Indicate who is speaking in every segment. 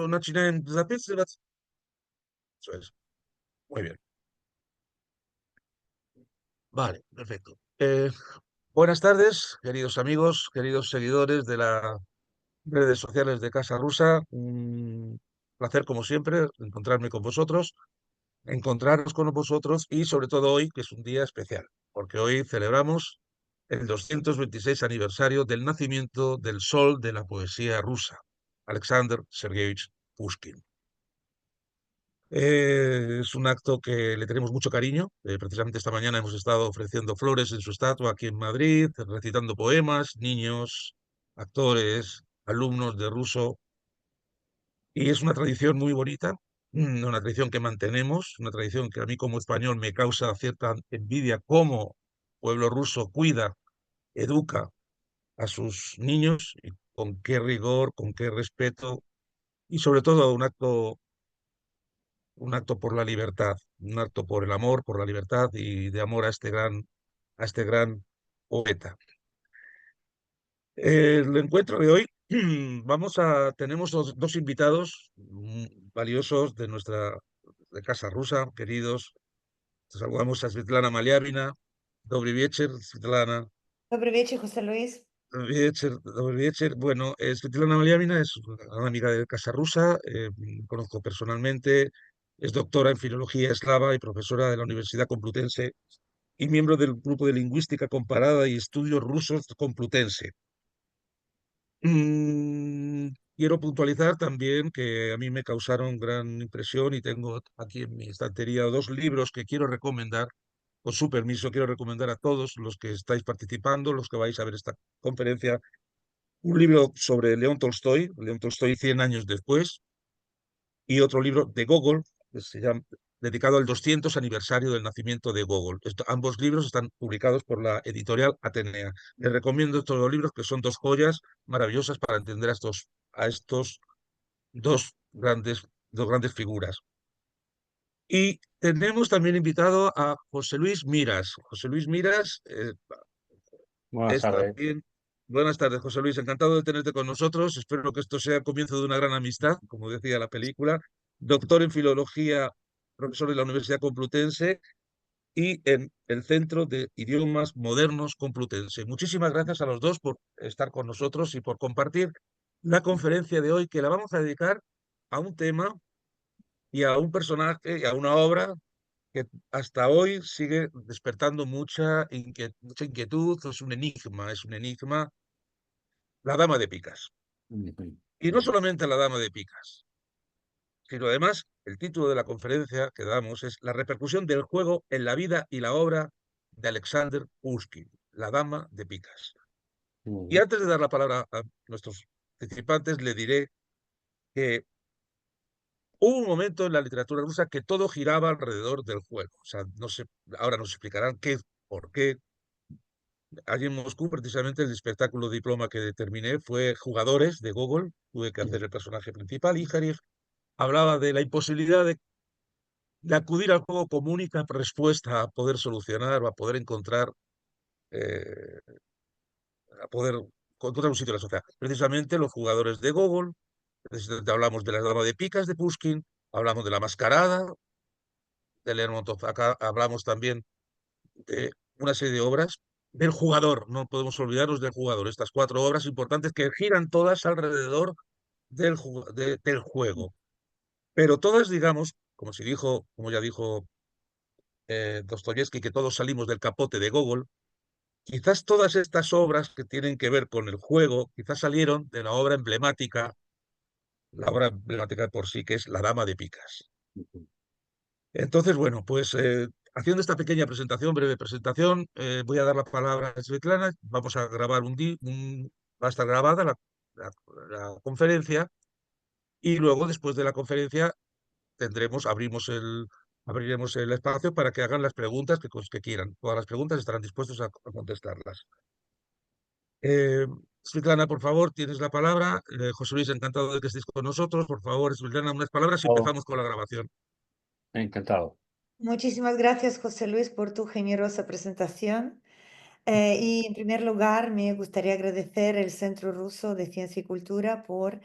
Speaker 1: начинаем записывать. Eso es. Muy bien. Vale, perfecto. Buenas tardes, queridos amigos, queridos seguidores de las redes sociales de Casa Rusa. Un placer, como siempre, encontrarme con vosotros, encontraros con vosotros y sobre todo hoy, que es un día especial, porque hoy celebramos el 226 aniversario del nacimiento del sol de la poesía rusa, Alexander Sergeyevich Pushkin. Es un acto que le tenemos mucho cariño. Precisamente esta mañana hemos estado ofreciendo flores en su estatua aquí en Madrid, recitando poemas, niños, actores, alumnos de ruso. Y es una tradición muy bonita, una tradición que mantenemos, una tradición que a mí como español me causa cierta envidia cómo el pueblo ruso cuida, educa a sus niños y con qué rigor, con qué respeto y sobre todo un acto por la libertad, un acto por el amor, por la libertad y de amor a este gran poeta. El encuentro de hoy tenemos dos invitados valiosos de nuestra de Casa Rusa, queridos. Saludamos a Svetlana Maliavina. Dobry wieczór, Svetlana.
Speaker 2: Добрый вечер, José Luis.
Speaker 1: Dobry wieczór. Bueno, Svetlana Maliavina es una amiga de Casa Rusa, conozco personalmente, es doctora en filología eslava y profesora de la Universidad Complutense y miembro del grupo de lingüística comparada y estudios rusos Complutense. Quiero puntualizar también que a mí me causaron gran impresión y tengo aquí en mi estantería dos libros que quiero recomendar. Con su permiso, quiero recomendar a todos los que estáis participando, los que vais a ver esta conferencia, un libro sobre León Tolstoy 100 años después, y otro libro de Gogol, que se llama, dedicado al 200 aniversario del nacimiento de Gogol. Ambos libros están publicados por la editorial Atenea. Les recomiendo estos dos libros, que son dos joyas maravillosas para entender a estos dos grandes figuras. Y tenemos también invitado a José Luis Miras. José Luis Miras
Speaker 3: Buenas
Speaker 1: es
Speaker 3: tardes.
Speaker 1: también... Buenas tardes, José Luis. Encantado de tenerte con nosotros. Espero que esto sea el comienzo de una gran amistad, como decía la película. Doctor en Filología, profesor de la Universidad Complutense y en el Centro de Idiomas Modernos Complutense. Muchísimas gracias a los dos por estar con nosotros y por compartir la conferencia de hoy, que la vamos a dedicar a un tema y a un personaje y a una obra que hasta hoy sigue despertando mucha inquietud, es un enigma, la Dama de Picas. Y no solamente la Dama de Picas, sino además el título de la conferencia que damos es La repercusión del juego en la vida y la obra de Alexander Pushkin, la Dama de Picas. Y antes de dar la palabra a nuestros participantes, le diré que hubo un momento en la literatura rusa que todo giraba alrededor del juego. O sea, no sé, ahora nos explicarán por qué. Allí en Moscú, precisamente, el espectáculo diploma que determiné fue Jugadores de Gogol. Tuve que hacer el personaje principal y Harif hablaba de la imposibilidad de acudir al juego como única respuesta a poder solucionar o a poder eh, encontrar un sitio en la sociedad. Precisamente los jugadores de Gogol, hablamos de la Dama de Picas de Pushkin, hablamos de la Mascarada de Lermontov, acá hablamos también de una serie de obras del jugador, no podemos olvidarnos del jugador, estas cuatro obras importantes que giran todas alrededor del juego, pero todas, digamos, como ya dijo Dostoyevsky, que todos salimos del capote de Gogol. Quizás todas estas obras que tienen que ver con el juego, quizás salieron de la obra emblemática por sí, que es La Dama de Picas. Entonces, bueno, pues haciendo esta pequeña presentación, breve presentación, voy a dar la palabra a Svetlana. Vamos a grabar va a estar grabada la- la conferencia y luego, después de la conferencia, abriremos el espacio para que hagan las preguntas que quieran. Todas las preguntas estarán dispuestos a contestarlas. Eh, Svetlana, por favor, tienes la palabra. José Luis, encantado de que estéis con nosotros. Por favor, Svetlana, unas palabras y
Speaker 3: Oh,
Speaker 1: empezamos con la grabación.
Speaker 3: encantado.
Speaker 2: Muchísimas gracias, José Luis, por tu generosa presentación. Y en primer lugar, me gustaría agradecer el Centro Ruso de Ciencia y Cultura por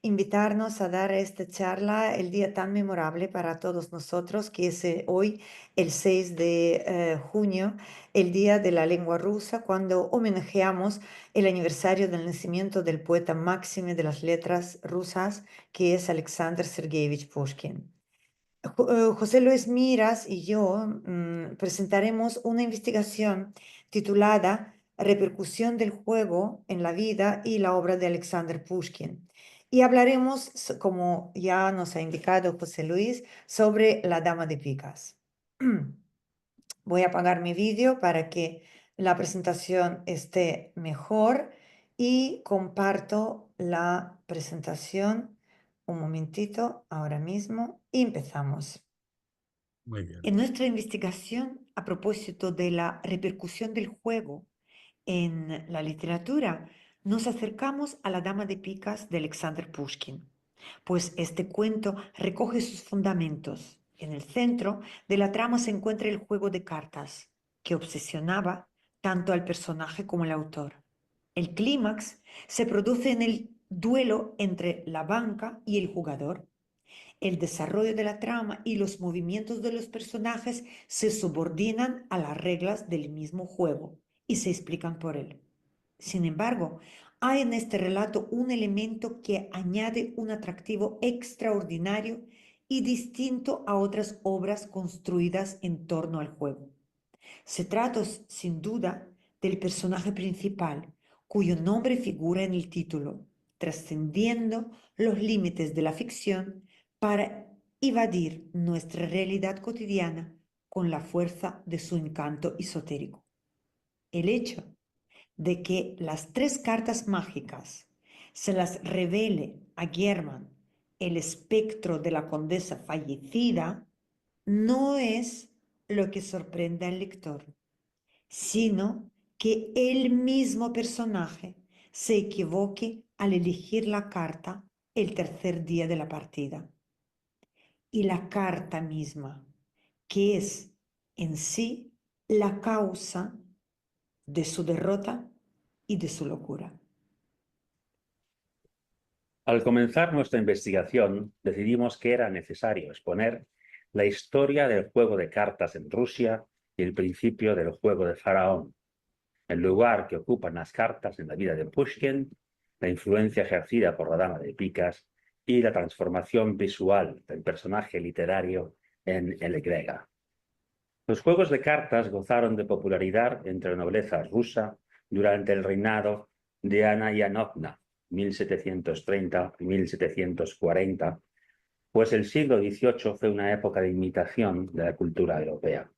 Speaker 2: invitarnos a dar esta charla el día tan memorable para todos nosotros, que es hoy, el 6 de junio, el Día de la Lengua Rusa, cuando homenajeamos el aniversario del nacimiento del poeta máximo de las letras rusas, que es Alexander Sergeyevich Pushkin. José Luis Miras y yo presentaremos una investigación titulada Repercusión del juego en la vida y la obra de Alexander Pushkin. Y hablaremos, como ya nos ha indicado José Luis, sobre la Dama de Picas. Voy a apagar mi vídeo para que la presentación esté mejor y comparto la presentación. Un momentito, ahora mismo, y empezamos.
Speaker 1: Muy bien.
Speaker 2: En nuestra investigación a propósito de la repercusión del juego en la literatura, nos acercamos a la Dama de Picas de Alexander Pushkin, pues este cuento recoge sus fundamentos. En el centro de la trama se encuentra el juego de cartas, que obsesionaba tanto al personaje como al autor. El clímax se produce en el duelo entre la banca y el jugador. El desarrollo de la trama y los movimientos de los personajes se subordinan a las reglas del mismo juego y se explican por él. Sin embargo, hay en este relato un elemento que añade un atractivo extraordinario y distinto a otras obras construidas en torno al juego. Se trata, sin duda, del personaje principal, cuyo nombre figura en el título, trascendiendo los límites de la ficción para evadir nuestra realidad cotidiana con la fuerza de su encanto esotérico. El hecho de que las 3 cartas mágicas se las revele a Germán el espectro de la condesa fallecida no es lo que sorprende al lector, sino que el mismo personaje se equivoque al elegir la carta el tercer día de la partida. Y la carta misma, que es en sí la causa de su derrota y de su locura.
Speaker 3: Al comenzar nuestra investigación, decidimos que era necesario exponer la historia del juego de cartas en Rusia y el principio del juego de Faraón, el lugar que ocupan las cartas en la vida de Pushkin, la influencia ejercida por la Dama de Picas y la transformación visual del personaje literario en el egrega. Los juegos de cartas gozaron de popularidad entre la nobleza rusa durante el reinado de Ana Yanovna, 1730-1740, pues el siglo XVIII fue una época de imitación de la cultura europea.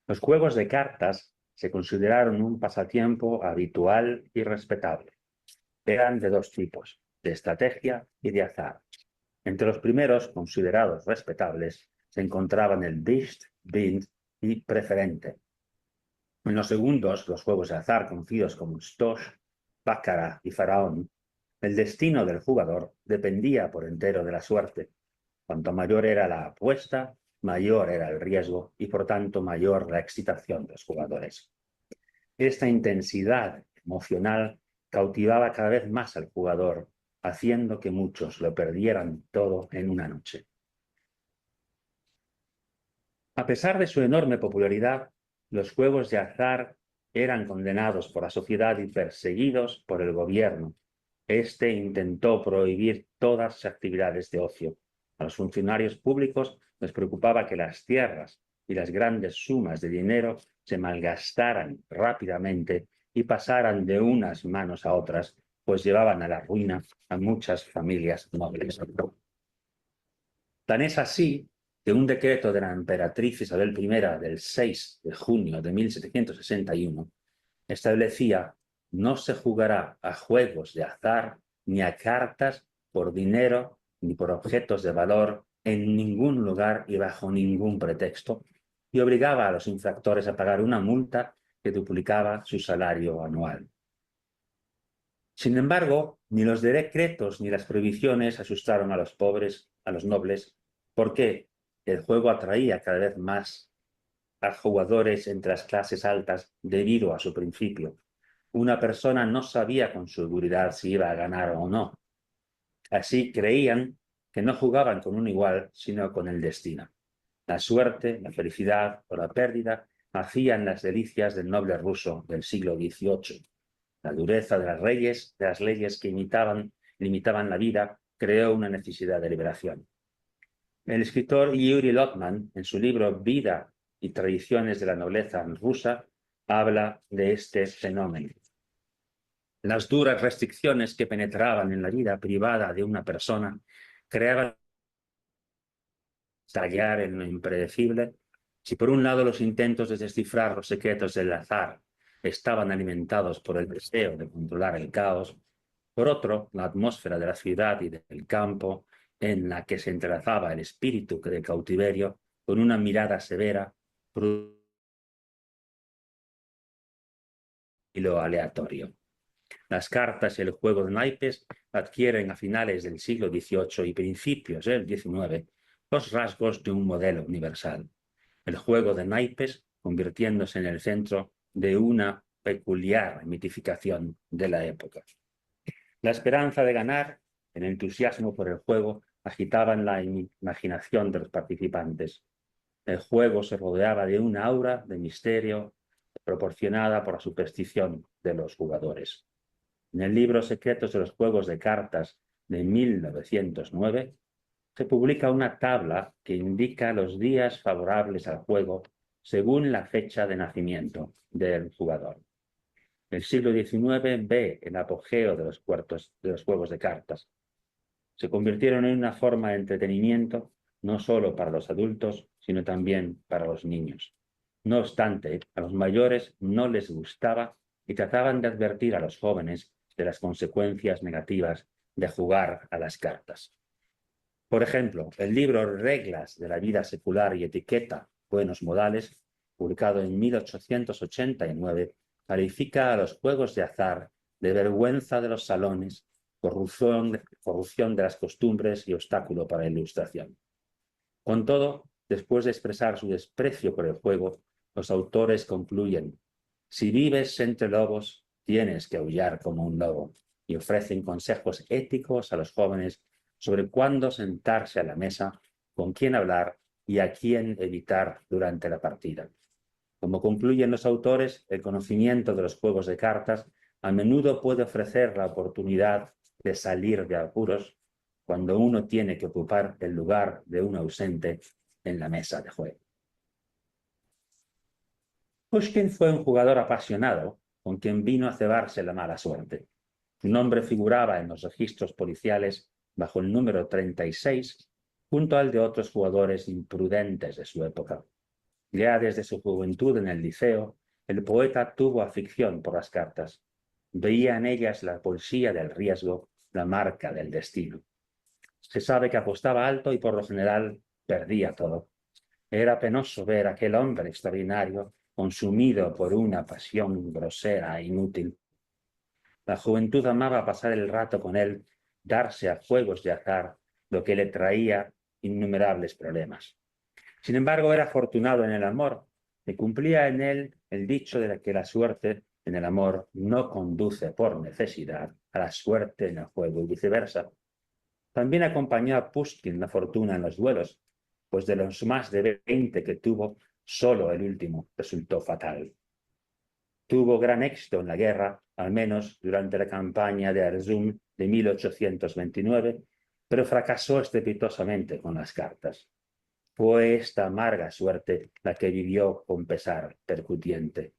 Speaker 3: Los juegos de cartas se consideraron un pasatiempo habitual y respetable. Eran de 2 tipos, de estrategia y de azar. Entre los primeros, considerados respetables, se encontraban el Bisht, Bind y Preferente. En los segundos, los juegos de azar conocidos como Stosh, Baccarat y Faraón, el destino del jugador dependía por entero de la suerte. Cuanto mayor era la apuesta, mayor era el riesgo y por tanto mayor la excitación de los jugadores. Esta intensidad emocional cautivaba cada vez más al jugador, haciendo que muchos lo perdieran todo en una noche. A pesar de su enorme popularidad, los juegos de azar eran condenados por la sociedad y perseguidos por el gobierno. Este intentó prohibir todas las actividades de ocio. A los funcionarios públicos les preocupaba que las tierras y las grandes sumas de dinero se malgastaran rápidamente y pasaran de unas manos a otras, pues llevaban a la ruina a muchas familias nobles. Tan es así que un decreto de la emperatriz Isabel I del 6 de junio de 1761 establecía: no se jugará a juegos de azar ni a cartas por dinero ni por objetos de valor en ningún lugar y bajo ningún pretexto, y obligaba a los infractores a pagar una multa que duplicaba su salario anual. Sin embargo, ni los decretos ni las prohibiciones asustaron a los pobres, a los nobles, porque el juego atraía cada vez más a jugadores entre las clases altas debido a su principio. Una persona no sabía con seguridad si iba a ganar o no. Así creían que no jugaban con un igual, sino con el destino. La suerte, la felicidad o la pérdida hacían las delicias del noble ruso del siglo XVIII. La dureza de las leyes que limitaban la vida, creó una necesidad de liberación. El escritor Yuri Lotman, en su libro Vida y tradiciones de la nobleza rusa, habla de este fenómeno. Las duras restricciones que penetraban en la vida privada de una persona creaban estallar en lo impredecible. Si por un lado los intentos de descifrar los secretos del azar estaban alimentados por el deseo de controlar el caos, por otro, la atmósfera de la ciudad y del campo, en la que se entrelazaba el espíritu de cautiverio con una mirada severa y lo aleatorio. Las cartas y el juego de naipes adquieren a finales del siglo XVIII y principios del XIX los rasgos de un modelo universal. El juego de naipes convirtiéndose en el centro de una peculiar mitificación de la época. La esperanza de ganar, el entusiasmo por el juego, agitaban la imaginación de los participantes. El juego se rodeaba de una aura de misterio proporcionada por la superstición de los jugadores. En el libro Secretos de los Juegos de Cartas de 1909, se publica una tabla que indica los días favorables al juego según la fecha de nacimiento del jugador. El siglo XIX ve el apogeo de los juegos de cartas. Se convirtieron en una forma de entretenimiento no solo para los adultos, sino también para los niños. No obstante, a los mayores no les gustaba y trataban de advertir a los jóvenes de las consecuencias negativas de jugar a las cartas. Por ejemplo, el libro Reglas de la vida secular y etiqueta, buenos modales, publicado en 1889, califica a los juegos de azar de vergüenza de los salones, corrupción de las costumbres y obstáculo para la ilustración. Con todo, después de expresar su desprecio por el juego, los autores concluyen: si vives entre lobos, tienes que aullar como un lobo, y ofrecen consejos éticos a los jóvenes sobre cuándo sentarse a la mesa, con quién hablar y a quién evitar durante la partida. Como concluyen los autores, el conocimiento de los juegos de cartas a menudo puede ofrecer la oportunidad de salir de apuros cuando uno tiene que ocupar el lugar de un ausente en la mesa de juego. Pushkin fue un jugador apasionado con quien vino a cebarse la mala suerte. Su nombre figuraba en los registros policiales bajo el número 36, junto al de otros jugadores imprudentes de su época. Ya desde su juventud en el liceo, el poeta tuvo afición por las cartas. Veía en ellas la poesía del riesgo, la marca del destino. Se sabe que apostaba alto y por lo general perdía todo. Era penoso ver a aquel hombre extraordinario consumido por una pasión grosera e inútil. La juventud amaba pasar el rato con él, darse a juegos de azar, lo que le traía innumerables problemas. Sin embargo, era afortunado en el amor, y cumplía en él el dicho de que la suerte en el amor no conduce por necesidad a la suerte en el juego y viceversa. También acompañó a Pushkin la fortuna en los duelos, pues de los más de 20 que tuvo, solo el último resultó fatal. Tuvo gran éxito en la guerra, al menos durante la campaña de Erzurum de 1829, pero fracasó estrepitosamente con las cartas. Fue esta amarga suerte la que vivió con pesar percutiente.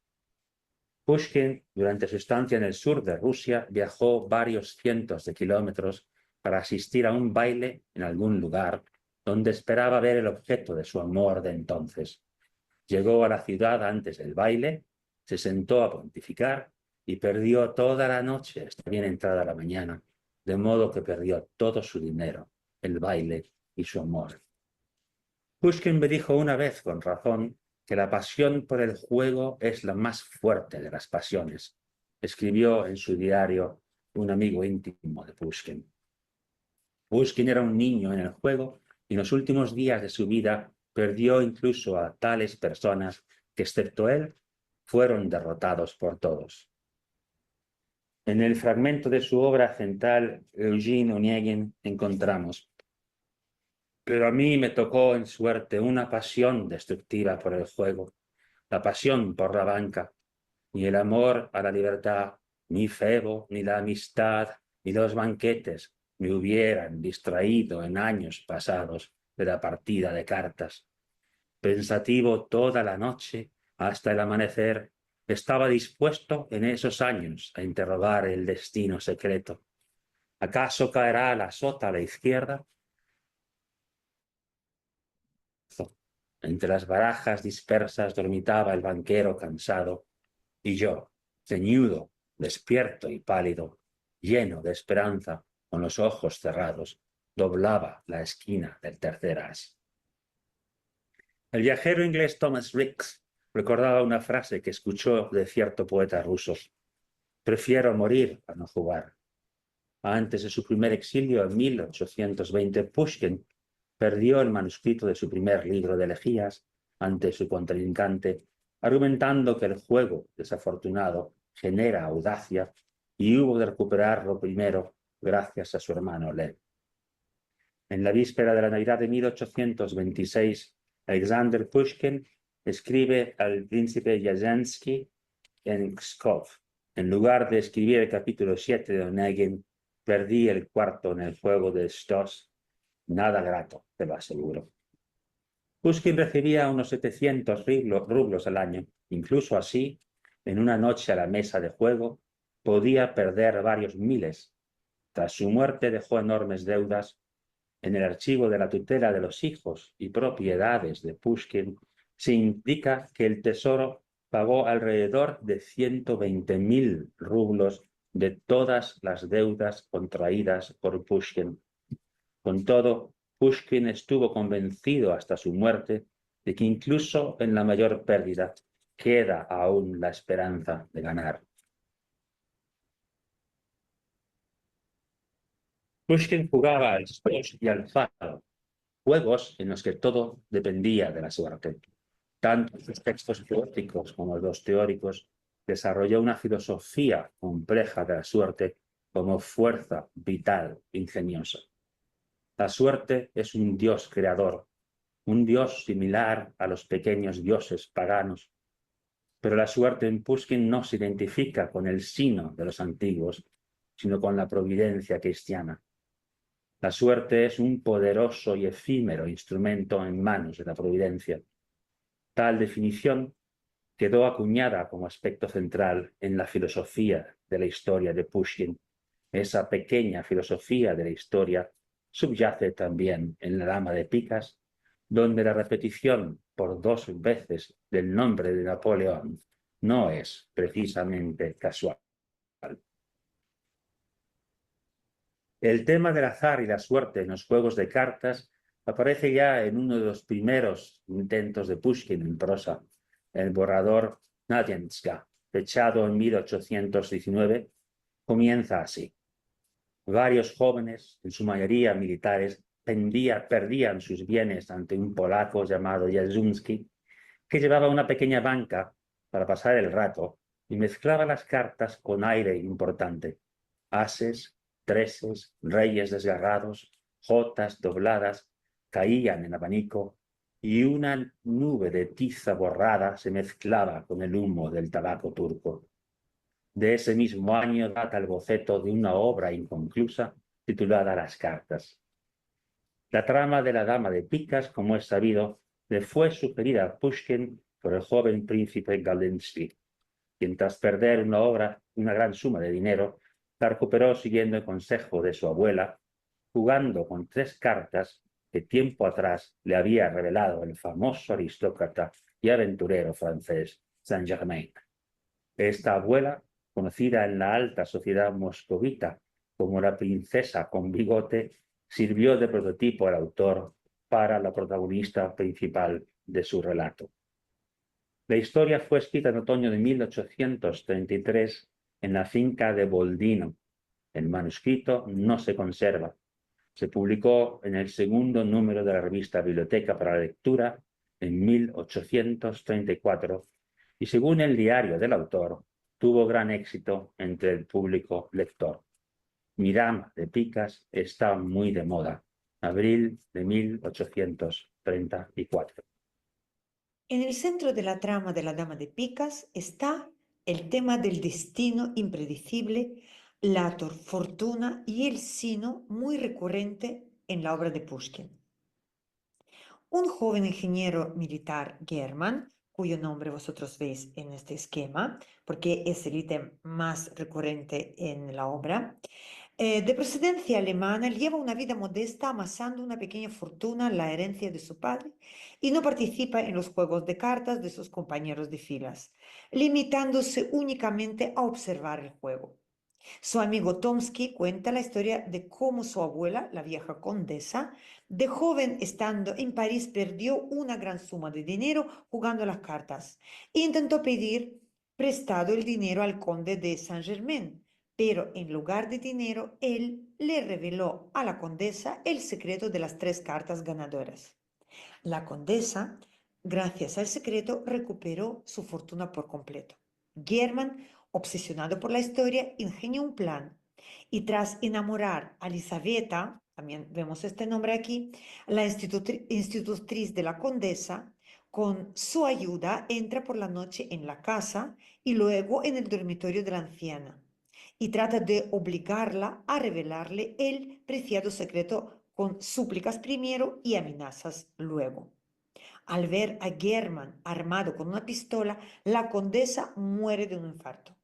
Speaker 3: Pushkin, durante su estancia en el sur de Rusia, viajó varios cientos de kilómetros para asistir a un baile en algún lugar donde esperaba ver el objeto de su amor de entonces. Llegó a la ciudad antes del baile, se sentó a pontificar y perdió toda la noche hasta bien entrada la mañana, de modo que perdió todo su dinero, el baile y su amor. Pushkin me dijo una vez con razón que la pasión por el juego es la más fuerte de las pasiones, escribió en su diario un amigo íntimo de Pushkin. Pushkin era un niño en el juego y en los últimos días de su vida perdió incluso a tales personas que, excepto él, fueron derrotados por todos. En el fragmento de su obra central, Eugene Onegin, encontramos: pero a mí me tocó en suerte una pasión destructiva por el juego, la pasión por la banca, ni el amor a la libertad, ni Febo, ni la amistad, ni los banquetes me hubieran distraído en años pasados de la partida de cartas. Pensativo toda la noche hasta el amanecer, estaba dispuesto en esos años a interrogar el destino secreto. ¿Acaso caerá la sota a la izquierda? Entre las barajas dispersas dormitaba el banquero cansado, y yo, ceñudo, despierto y pálido, lleno de esperanza, con los ojos cerrados, doblaba la esquina del tercer as. El viajero inglés Thomas Ricks recordaba una frase que escuchó de cierto poeta ruso: prefiero morir a no jugar. Antes de su primer exilio en 1820, Pushkin perdió el manuscrito de su primer libro de elegías ante su contrincante, argumentando que el juego desafortunado genera audacia y hubo de recuperarlo primero gracias a su hermano Lev. En la víspera de la Navidad de 1826, Alexander Pushkin escribe al príncipe Yazensky en Pskov: en lugar de escribir el capítulo 7 de Onegin, perdí el cuarto en el juego de Stos. Nada grato, te lo aseguro. Pushkin recibía unos 700 rublos al año. Incluso así, en una noche a la mesa de juego, podía perder varios miles. Tras su muerte dejó enormes deudas. En el archivo de la tutela de los hijos y propiedades de Pushkin se indica que el tesoro pagó alrededor de 120.000 rublos de todas las deudas contraídas por Pushkin. Con todo, Pushkin estuvo convencido hasta su muerte de que incluso en la mayor pérdida queda aún la esperanza de ganar. Pushkin jugaba al squash y al fado, juegos en los que todo dependía de la suerte. Tanto en sus textos poéticos como los teóricos, desarrolló una filosofía compleja de la suerte como fuerza vital ingeniosa. La suerte es un dios creador, un dios similar a los pequeños dioses paganos, pero la suerte en Pushkin no se identifica con el sino de los antiguos, sino con la providencia cristiana. La suerte es un poderoso y efímero instrumento en manos de la providencia. Tal definición quedó acuñada como aspecto central en la filosofía de la historia de Pushkin. Esa pequeña filosofía de la historia subyace también en la Dama de Picas, donde la repetición por 2 veces del nombre de Napoleón no es precisamente casual. El tema del azar y la suerte en los juegos de cartas aparece ya en uno de los primeros intentos de Pushkin en prosa, el borrador Nadianska, fechado en 1819, comienza así: varios jóvenes, en su mayoría militares, perdían sus bienes ante un polaco llamado Jarzynski, que llevaba una pequeña banca para pasar el rato y mezclaba las cartas con aire importante. Ases, treses, reyes desgarrados, jotas dobladas, caían en abanico y una nube de tiza borrada se mezclaba con el humo del tabaco turco. De ese mismo año data el boceto de una obra inconclusa titulada Las cartas. La trama de la Dama de Picas, como es sabido, le fue sugerida a Pushkin por el joven príncipe Galensky, quien tras perder una gran suma de dinero, la recuperó siguiendo el consejo de su abuela, jugando con 3 cartas que tiempo atrás le había revelado el famoso aristócrata y aventurero francés Saint-Germain. Esta abuela, conocida en la alta sociedad moscovita como la princesa con bigote, sirvió de prototipo al autor para la protagonista principal de su relato. La historia fue escrita en otoño de 1833 en la finca de Boldino. El manuscrito no se conserva. Se publicó en el segundo número de la revista Biblioteca para la Lectura en 1834 y, según el diario del autor, tuvo gran éxito entre el público lector. Mi dama de picas está muy de moda. Abril de 1834.
Speaker 2: En el centro de la trama de la Dama de Picas está el tema del destino impredecible, la fortuna y el sino muy recurrente en la obra de Pushkin. Un joven ingeniero militar, German, cuyo nombre vosotros veis en este esquema, porque es el ítem más recurrente en la obra, de procedencia alemana, lleva una vida modesta amasando una pequeña fortuna, la herencia de su padre, y no participa en los juegos de cartas de sus compañeros de filas, limitándose únicamente a observar el juego. Su amigo Tomsky cuenta la historia de cómo su abuela, la vieja condesa, de joven estando en París, perdió una gran suma de dinero jugando a las cartas e intentó pedir prestado el dinero al conde de Saint-Germain, pero en lugar de dinero, él le reveló a la condesa el secreto de las 3 cartas ganadoras. La condesa, gracias al secreto, recuperó su fortuna por completo. German, obsesionado por la historia, ingenió un plan y tras enamorar a Elisaveta, también vemos este nombre aquí, la institutriz de la condesa, con su ayuda entra por la noche en la casa y luego en el dormitorio de la anciana y trata de obligarla a revelarle el preciado secreto con súplicas primero y amenazas luego. Al ver a German armado con una pistola, la condesa muere de un infarto.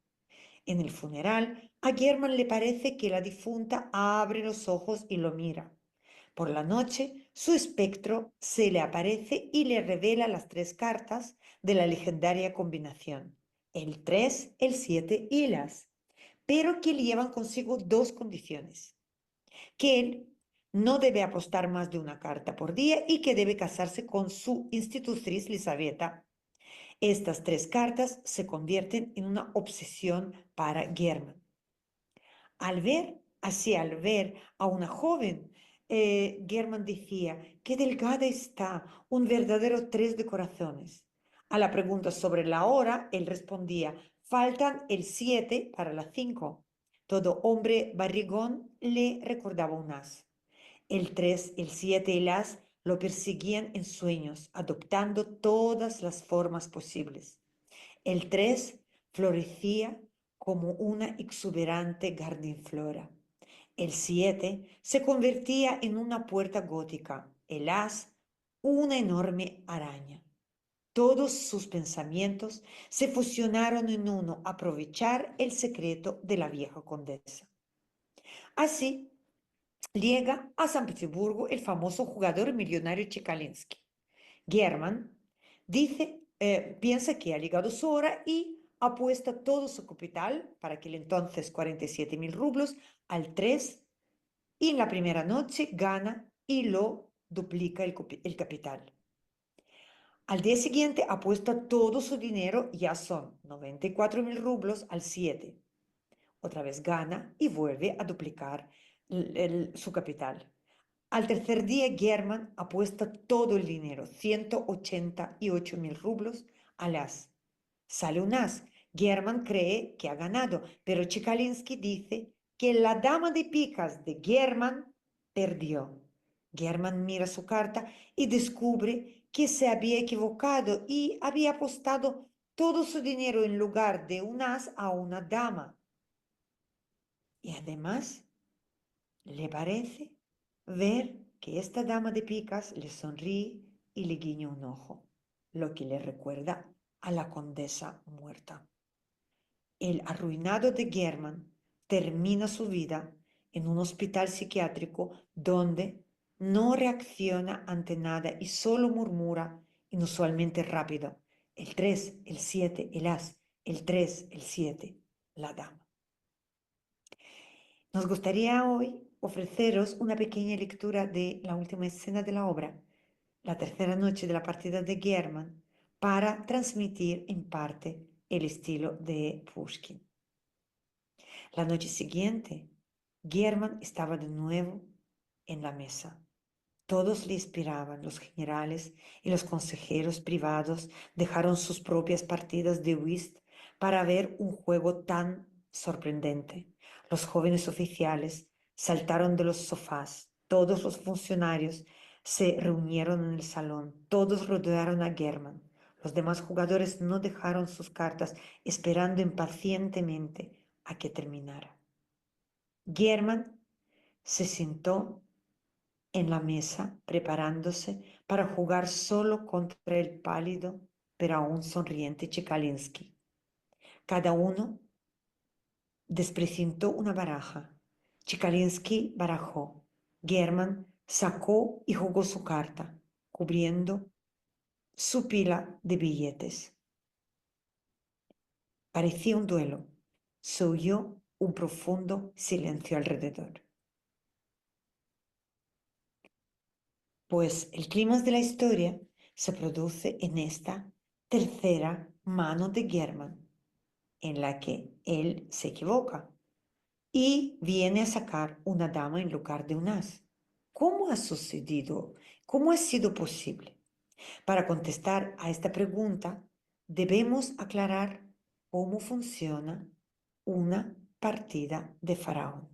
Speaker 2: En el funeral, a German le parece que la difunta abre los ojos y lo mira. Por la noche, su espectro se le aparece y le revela las 3 cartas de la legendaria combinación, el 3, el 7 y el as, pero que le llevan consigo 2 condiciones: que él no debe apostar más de una carta por día y que debe casarse con su institutriz Elisaveta. Estas 3 cartas se convierten en una obsesión para German. Al ver a una joven, German decía, qué delgada está, un verdadero 3 de corazones. A la pregunta sobre la hora, él respondía, faltan el 7 para las 5. Todo hombre barrigón le recordaba un as. El 3, el 7 y el as lo perseguían en sueños, adoptando todas las formas posibles. El 3 florecía como una exuberante gardinflora. El 7 se convertía en una puerta gótica. El as, una enorme araña. Todos sus pensamientos se fusionaron en uno, aprovechar el secreto de la vieja condesa. Así, llega a San Petersburgo el famoso jugador millonario Chekalinsky. German piensa que ha llegado su hora y apuesta todo su capital, para aquel entonces 47.000 rublos, al 3 y en la primera noche gana y lo duplica el capital. Al día siguiente apuesta todo su dinero, ya son 94.000 rublos al 7. Otra vez gana y vuelve a duplicar su capital. Al tercer día, German apuesta todo el dinero, 188.000 rublos, al as. Sale un as. German cree que ha ganado, pero Chekalinsky dice que la dama de picas de German perdió. German mira su carta y descubre que se había equivocado y había apostado todo su dinero en lugar de un as a una dama. Y además, le parece ver que esta dama de picas le sonríe y le guiña un ojo, lo que le recuerda a la condesa muerta. El arruinado de German termina su vida en un hospital psiquiátrico donde no reacciona ante nada y solo murmura inusualmente rápido: el 3, el 7, el as, el 3, el 7, la dama. Nos gustaría hoy ofreceros una pequeña lectura de la última escena de la obra, la tercera noche de la partida de German, para transmitir en parte el estilo de Pushkin. La noche siguiente, German estaba de nuevo en la mesa. Todos le esperaban, los generales y los consejeros privados dejaron sus propias partidas de whist para ver un juego tan sorprendente. Los jóvenes oficiales saltaron de los sofás, todos los funcionarios se reunieron en el salón, todos rodearon a Germán. Los demás jugadores no dejaron sus cartas, esperando impacientemente a que terminara. Germán se sentó en la mesa, preparándose para jugar solo contra el pálido pero aún sonriente Chekalinsky. Cada uno desprecintó una baraja. Chekalinsky barajó. Germán sacó y jugó su carta, cubriendo su pila de billetes. Parecía un duelo. Se oyó un profundo silencio alrededor. Pues el clímax de la historia se produce en esta tercera mano de Germán, en la que él se equivoca y viene a sacar una dama en lugar de un as. ¿Cómo ha sucedido? ¿Cómo ha sido posible? Para contestar a esta pregunta, debemos aclarar cómo funciona una partida de faraón.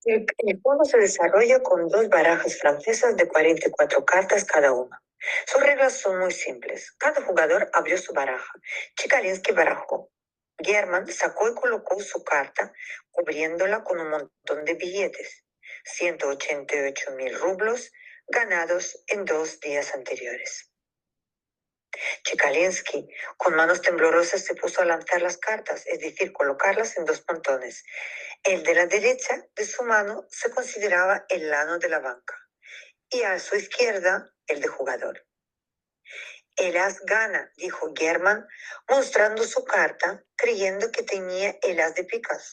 Speaker 4: El juego se desarrolla con dos barajas francesas de 44 cartas cada una. Sus reglas son muy simples. Cada jugador abrió su baraja. Chekalinsky barajó. Germán sacó y colocó su carta, cubriéndola con un montón de billetes. 188.000 rublos ganados en 2 días anteriores. Chekalinsky, con manos temblorosas, se puso a lanzar las cartas, es decir, colocarlas en 2 montones. El de la derecha de su mano se consideraba el lano de la banca y a su izquierda el de jugador. El as gana, dijo Germán, mostrando su carta, creyendo que tenía el as de picas.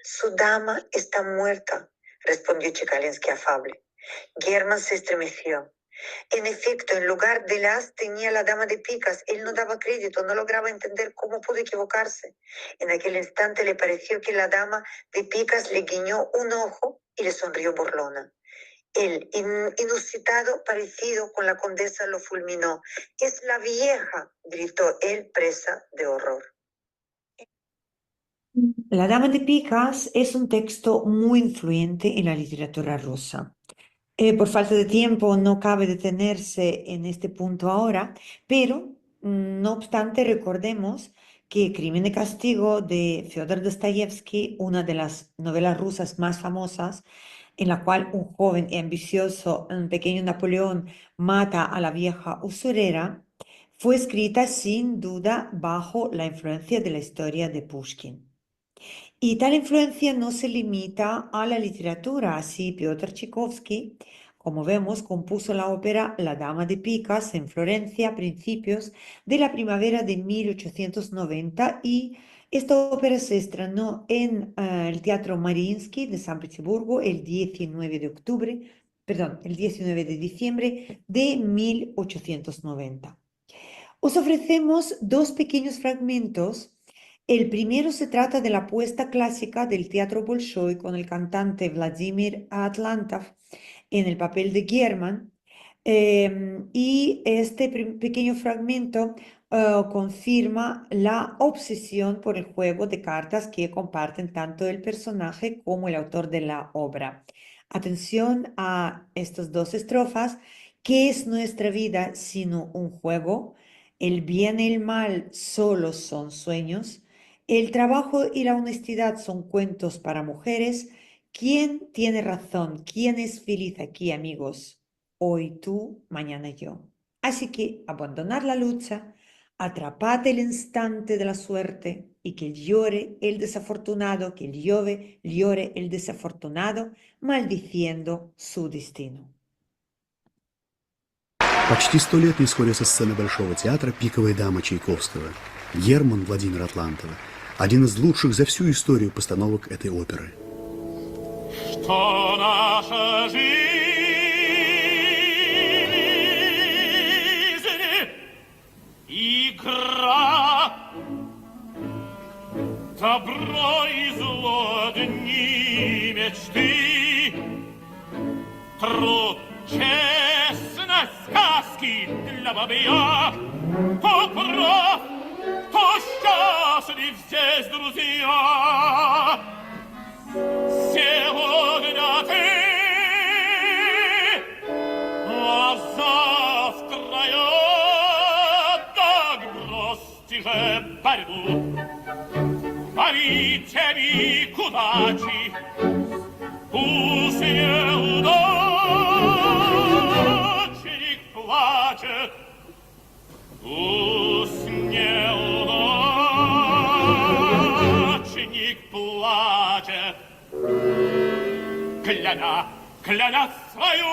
Speaker 4: Su dama está muerta, respondió Chekalinsky afable. Germán se estremeció. En efecto, en lugar del as tenía la dama de picas. Él no daba crédito, no lograba entender cómo pudo equivocarse. En aquel instante le pareció que la dama de picas le guiñó un ojo y le sonrió burlona. El inusitado parecido con la condesa lo fulminó. «Es la vieja», gritó él, presa de horror.
Speaker 2: La Dama de Picas es un texto muy influyente en la literatura rusa. Por falta de tiempo no cabe detenerse en este punto ahora, pero no obstante recordemos que Crimen y Castigo de Fyodor Dostoyevsky, una de las novelas rusas más famosas, en la cual un joven y ambicioso un pequeño Napoleón mata a la vieja usurera, fue escrita sin duda bajo la influencia de la historia de Pushkin. Y tal influencia no se limita a la literatura. Así, Piotr Tchaikovsky, como vemos, compuso la ópera La Dama de Picas en Florencia a principios de la primavera de 1890 y esta ópera se estrenó en el Teatro Mariinsky de San Petersburgo el 19 de el 19 de diciembre de 1890. Os ofrecemos dos pequeños fragmentos. El primero se trata de la puesta clásica del Teatro Bolshoi con el cantante Vladimir Atlantov en el papel de Germán. Y este pequeño fragmento confirma la obsesión por el juego de cartas que comparten tanto el personaje como el autor de la obra. Atención a estas dos estrofas. ¿Qué es nuestra vida sino un juego? El bien y el mal solo son sueños. El trabajo y la honestidad son cuentos para mujeres. ¿Quién tiene razón? ¿Quién es feliz aquí, amigos? Hoy tú, mañana yo. Así que abandonar la lucha, atrapad el instante de la suerte y que llore el desafortunado, que llore el desafortunado, maldiciendo su destino.
Speaker 5: Почти 100 лет не сходят со сцены Большого театра «Пиковая дама» Чайковского. Герман Владимира Атлантова – один из лучших за всю историю постановок этой оперы.
Speaker 6: Что наша жизнь – игра, добро и зло, дни мечты, труд, честность, сказки Nababia, Popra, to счастлив здесь, друзья. Сегодня ты, а завтра я, так бросьте же борьбу. Борите ми к удачи, пусть неудачник плачет, пусть неудачник плачет, кляня свою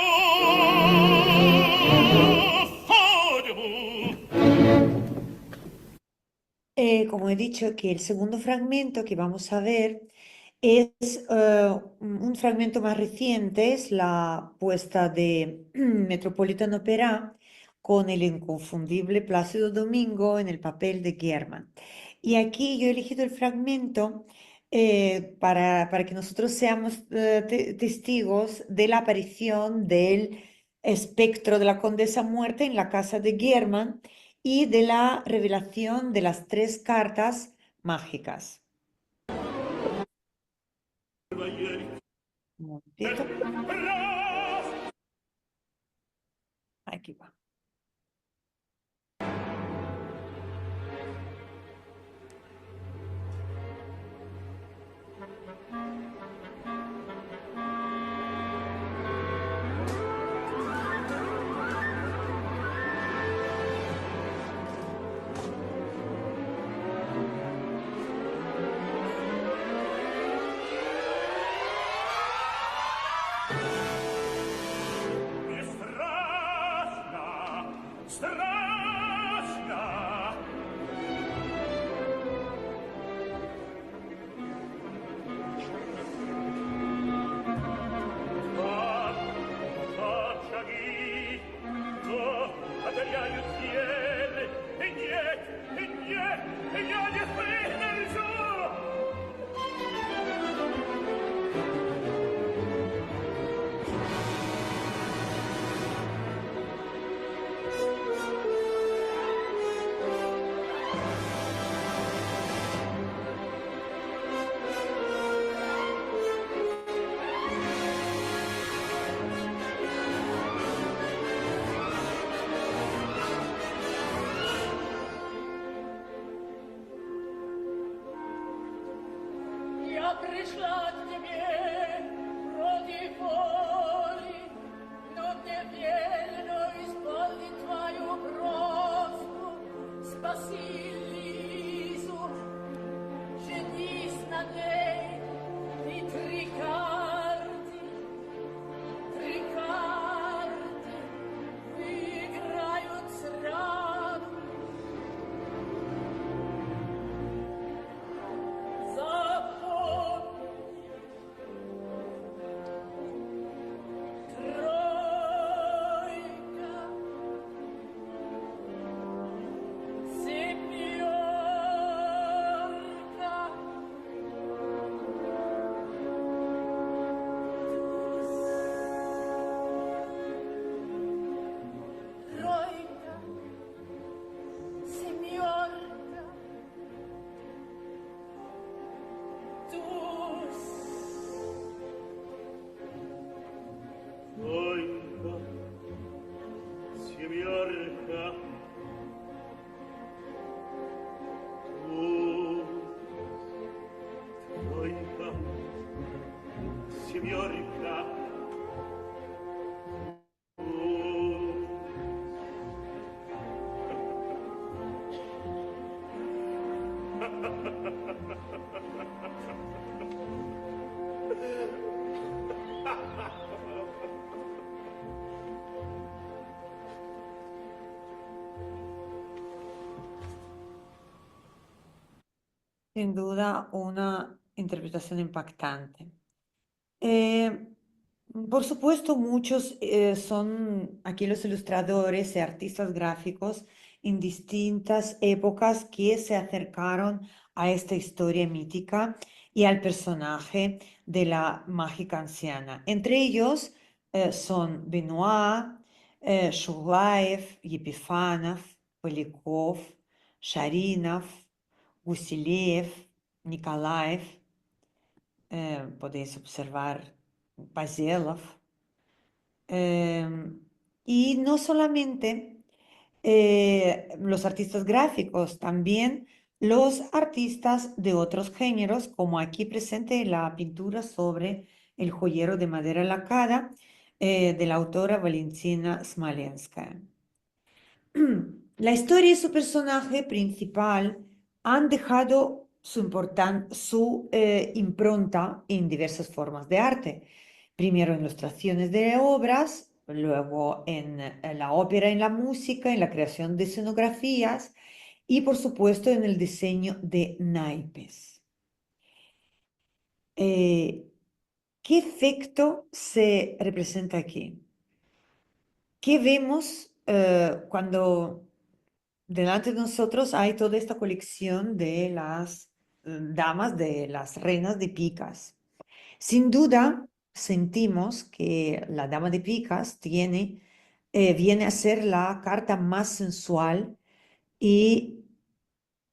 Speaker 6: судьбу.
Speaker 2: Como he dicho, que el segundo fragmento que vamos a ver es un fragmento más reciente, es la puesta de Metropolitan Opera con el inconfundible Plácido Domingo en el papel de Guillermin. Y aquí yo he elegido el fragmento para que nosotros seamos testigos de la aparición del espectro de la condesa muerta en la casa de Guillermin y de la revelación de las 3 cartas mágicas. Un momentito. Aquí va.
Speaker 6: Мне страшно, страшно. Там шаги, но одаряют еле. Нет, я не выдержу.
Speaker 7: Я пришла к тебе против воли, но теперь исполнить твою просьбу. Спаси Лизу, женись на ней, и 3 карты выиграют сразу.
Speaker 2: Sin duda, una interpretación impactante. Por supuesto, muchos son aquí los ilustradores y artistas gráficos en distintas épocas que se acercaron a esta historia mítica y al personaje de la mágica anciana. Entre ellos son Benoit, Shuglaev, Yepifanov, Polikov, Sharinov, Gusiliev, Nikolaev, podéis observar Bazelov. Y no solamente los artistas gráficos, también los artistas de otros géneros, como aquí presente la pintura sobre el joyero de madera lacada de la autora Valentina Smolenskaya. La historia y su personaje principal han dejado su impronta en diversas formas de arte. Primero en ilustraciones de obras, luego en la ópera, en la música, en la creación de escenografías y por supuesto en el diseño de naipes. ¿Qué efecto se representa aquí? ¿Qué vemos cuando delante de nosotros hay toda esta colección de las damas, de las reinas de picas? Sin duda, sentimos que la dama de picas viene a ser la carta más sensual y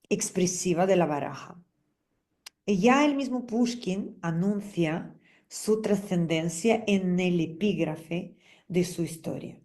Speaker 2: expresiva de la baraja. Y ya el mismo Pushkin anuncia su trascendencia en el epígrafe de su historia.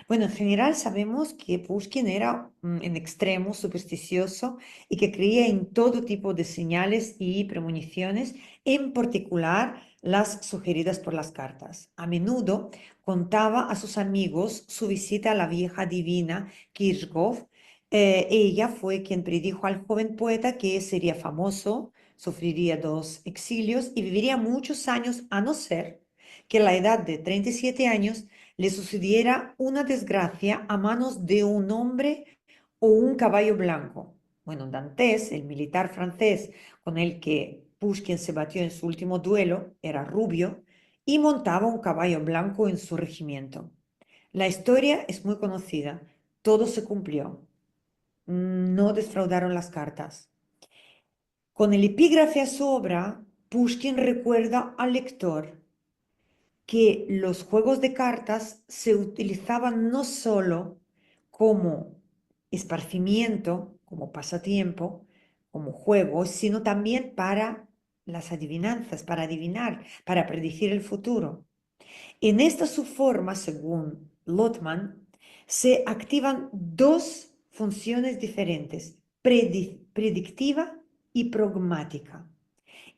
Speaker 2: Bueno, en general sabemos que Pushkin era en extremo supersticioso y que creía en todo tipo de señales y premoniciones, en particular las sugeridas por las cartas. A menudo contaba a sus amigos su visita a la vieja divina Kirchhoff. Ella fue quien predijo al joven poeta que sería famoso, sufriría 2 exilios y viviría muchos años, a no ser que a la edad de 37 años le sucediera una desgracia a manos de un hombre o un caballo blanco. Bueno, Dantes, el militar francés con el que Pushkin se batió en su último duelo, era rubio y montaba un caballo blanco en su regimiento. La historia es muy conocida, todo se cumplió, no defraudaron las cartas. Con el epígrafe a su obra, Pushkin recuerda al lector que los juegos de cartas se utilizaban no solo como esparcimiento, como pasatiempo, como juego, sino también para las adivinanzas, para adivinar, para predecir el futuro. En esta su forma, según Lotman, se activan 2 funciones diferentes, predictiva y pragmática.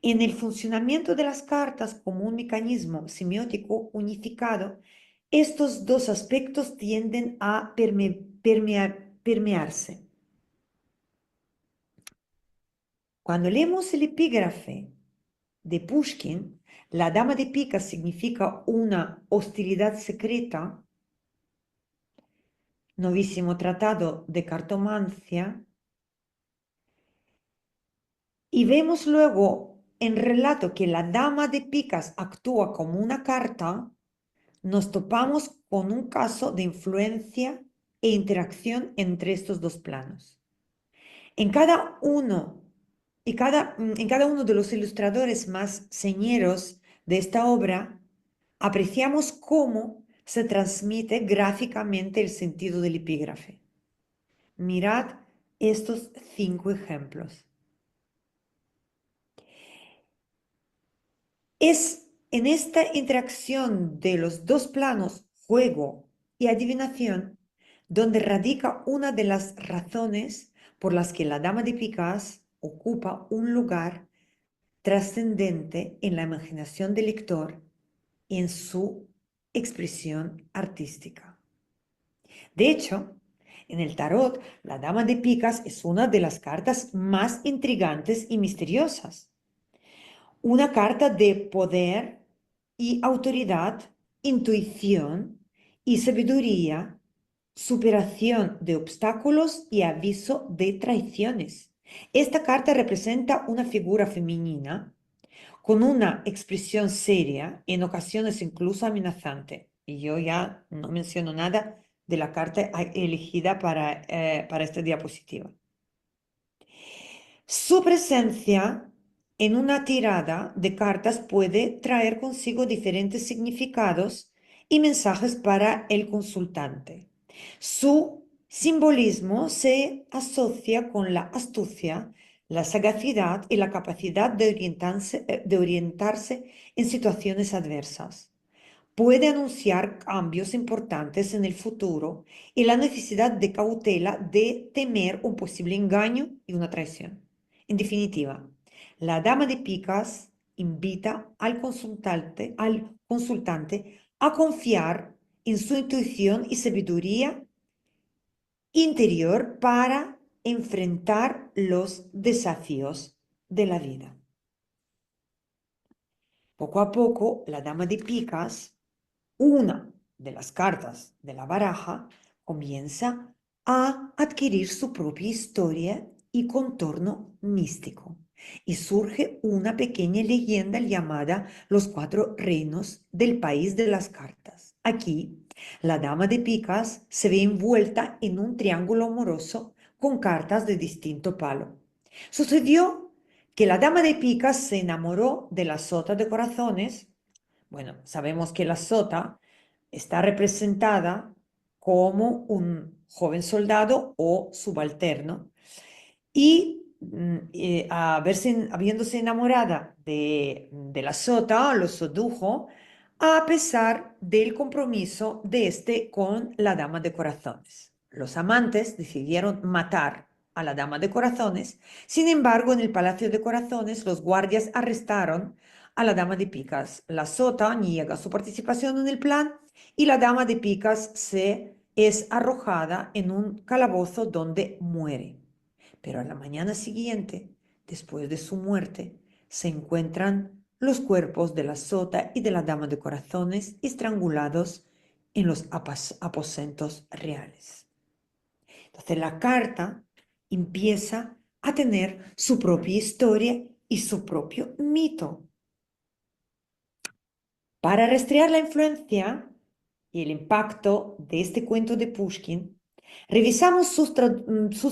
Speaker 2: En el funcionamiento de las cartas como un mecanismo semiótico unificado, estos 2 aspectos tienden a permearse. Cuando leemos el epígrafe de Pushkin, la dama de picas significa una hostilidad secreta, novísimo tratado de cartomancia, y vemos luego en relato que la dama de picas actúa como una carta, nos topamos con un caso de influencia e interacción entre estos 2 planos. En cada uno de los ilustradores más señeros de esta obra, apreciamos cómo se transmite gráficamente el sentido del epígrafe. Mirad estos 5 ejemplos. Es en esta interacción de los 2 planos, juego y adivinación, donde radica una de las razones por las que la dama de picas ocupa un lugar trascendente en la imaginación del lector y en su expresión artística. De hecho, en el tarot, la dama de picas es una de las cartas más intrigantes y misteriosas. Una carta de poder y autoridad, intuición y sabiduría, superación de obstáculos y aviso de traiciones. Esta carta representa una figura femenina con una expresión seria, en ocasiones incluso amenazante. Y yo ya no menciono nada de la carta elegida para esta diapositiva. Su presencia en una tirada de cartas puede traer consigo diferentes significados y mensajes para el consultante. Su simbolismo se asocia con la astucia, la sagacidad y la capacidad de orientarse en situaciones adversas. Puede anunciar cambios importantes en el futuro y la necesidad de cautela de temer un posible engaño y una traición. En definitiva, la dama de picas invita al consultante a confiar en su intuición y sabiduría interior para enfrentar los desafíos de la vida. Poco a poco, la dama de picas, una de las cartas de la baraja, comienza a adquirir su propia historia y contorno místico. Y surge una pequeña leyenda llamada Los Cuatro Reinos del País de las Cartas. Aquí, la dama de picas se ve envuelta en un triángulo amoroso con cartas de distinto palo. Sucedió que la dama de picas se enamoró de la sota de corazones. Bueno, sabemos que la sota está representada como un joven soldado o subalterno y habiéndose enamorada de la sota, lo sedujo a pesar del compromiso de este con la dama de corazones. Los amantes decidieron matar a la dama de corazones. Sin embargo, en el Palacio de Corazones, los guardias arrestaron a la dama de picas. La sota niega su participación en el plan y la dama de picas es arrojada en un calabozo donde muere. Pero a la mañana siguiente, después de su muerte, se encuentran los cuerpos de la sota y de la dama de corazones estrangulados en los aposentos reales. Entonces la carta empieza a tener su propia historia y su propio mito. Para rastrear la influencia y el impacto de este cuento de Pushkin, revisamos sus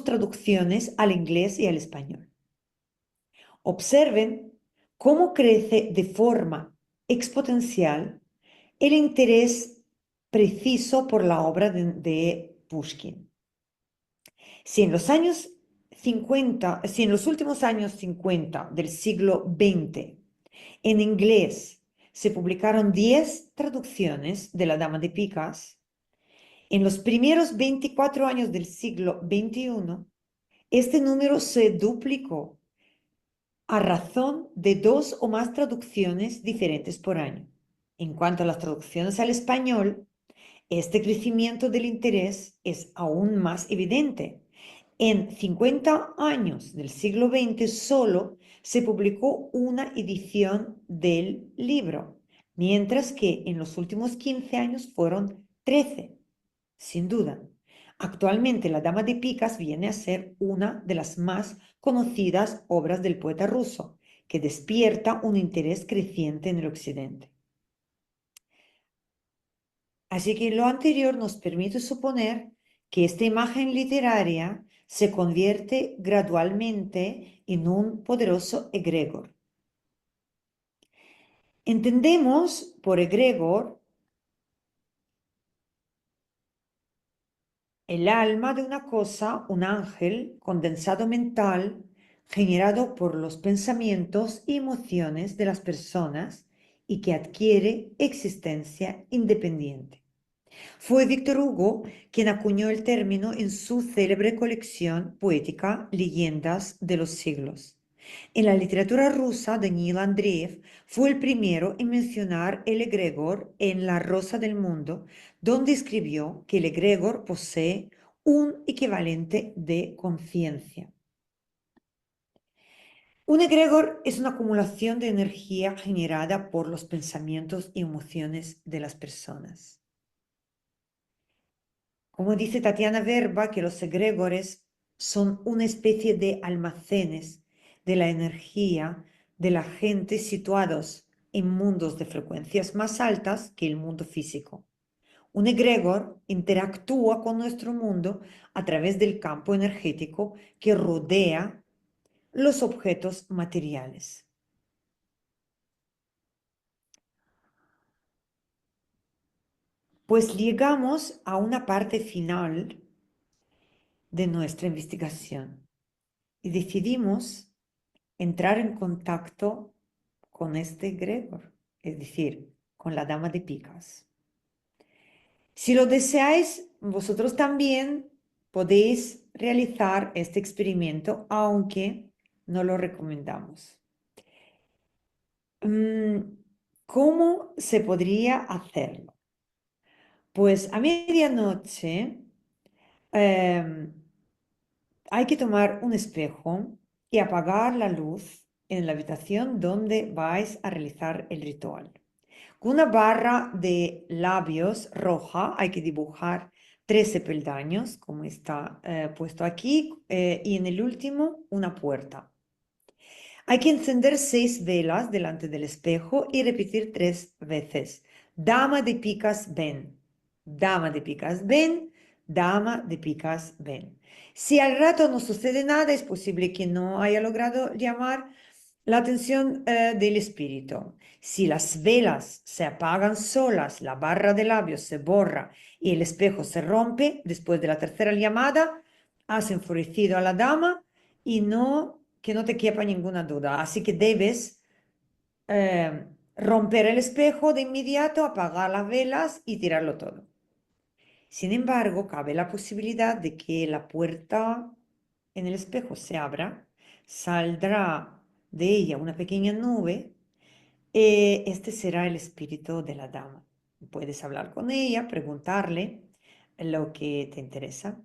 Speaker 2: traducciones al inglés y al español. Observen cómo crece de forma exponencial el interés preciso por la obra de Pushkin. Si en los últimos años 50 del siglo XX en inglés se publicaron 10 traducciones de La Dama de Picas, en los primeros 24 años del siglo XXI, este número se duplicó a razón de 2 o más traducciones diferentes por año. En cuanto a las traducciones al español, este crecimiento del interés es aún más evidente. En 50 años del siglo XX solo se publicó una edición del libro, mientras que en los últimos 15 años fueron 13. Sin duda, actualmente La Dama de Picas viene a ser una de las más conocidas obras del poeta ruso, que despierta un interés creciente en el occidente. Así que lo anterior nos permite suponer que esta imagen literaria se convierte gradualmente en un poderoso egregor. Entendemos por egregor el alma de una cosa, un ángel condensado mental generado por los pensamientos y emociones de las personas y que adquiere existencia independiente. Fue Víctor Hugo quien acuñó el término en su célebre colección poética Leyendas de los siglos. En la literatura rusa, Daniil Andreev fue el primero en mencionar el egregor en La Rosa del Mundo, donde escribió que el egregor posee un equivalente de conciencia. Un egregor es una acumulación de energía generada por los pensamientos y emociones de las personas. Como dice Tatiana Verba, que los egregores son una especie de almacenes de la energía de la gente situados en mundos de frecuencias más altas que el mundo físico. Un egregor interactúa con nuestro mundo a través del campo energético que rodea los objetos materiales. Pues llegamos a una parte final de nuestra investigación y decidimos entrar en contacto con este Gregor, es decir, con la dama de picas. Si lo deseáis, vosotros también podéis realizar este experimento, aunque no lo recomendamos. ¿Cómo se podría hacerlo? Pues a medianoche hay que tomar un espejo y apagar la luz en la habitación donde vais a realizar el ritual. Con una barra de labios roja hay que dibujar 13 peldaños, como está puesto aquí, y en el último una puerta. Hay que encender 6 velas delante del espejo y repetir 3 veces. Dama de picas, ven. Dama de picas, ven. Dama de picas, ven. Si al rato no sucede nada, es posible que no haya logrado llamar la atención del espíritu. Si las velas se apagan solas, la barra de labios se borra y el espejo se rompe, después de la tercera llamada, has enfurecido a la dama y que no te quepa ninguna duda. Así que debes romper el espejo de inmediato, apagar las velas y tirarlo todo. Sin embargo, cabe la posibilidad de que la puerta en el espejo se abra, saldrá de ella una pequeña nube. Este será el espíritu de la dama. Puedes hablar con ella, preguntarle lo que te interesa.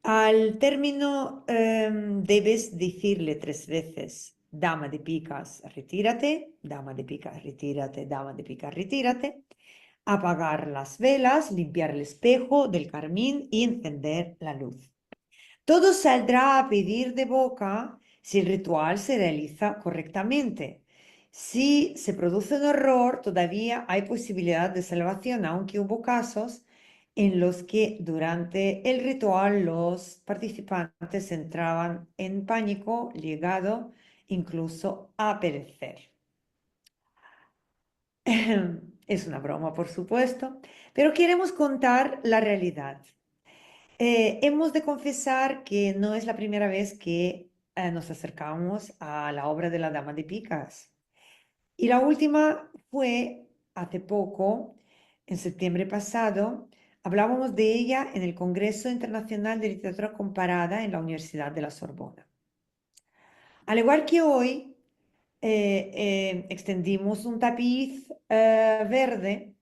Speaker 2: Al término debes decirle 3 veces, dama de picas, retírate, dama de picas, retírate, dama de picas, retírate. Apagar las velas, limpiar el espejo del carmín y encender la luz. Todo saldrá a pedir de boca si el ritual se realiza correctamente. Si se produce un error, todavía hay posibilidad de salvación, aunque hubo casos en los que durante el ritual los participantes entraban en pánico, llegado incluso a perecer. Es una broma, por supuesto, pero queremos contar la realidad. Hemos de confesar que no es la primera vez que nos acercamos a la obra de la Dama de Picas. Y la última fue hace poco, en septiembre pasado, hablábamos de ella en el Congreso Internacional de Literatura Comparada en la Universidad de la Sorbona. Al igual que hoy, extendimos un tapiz verde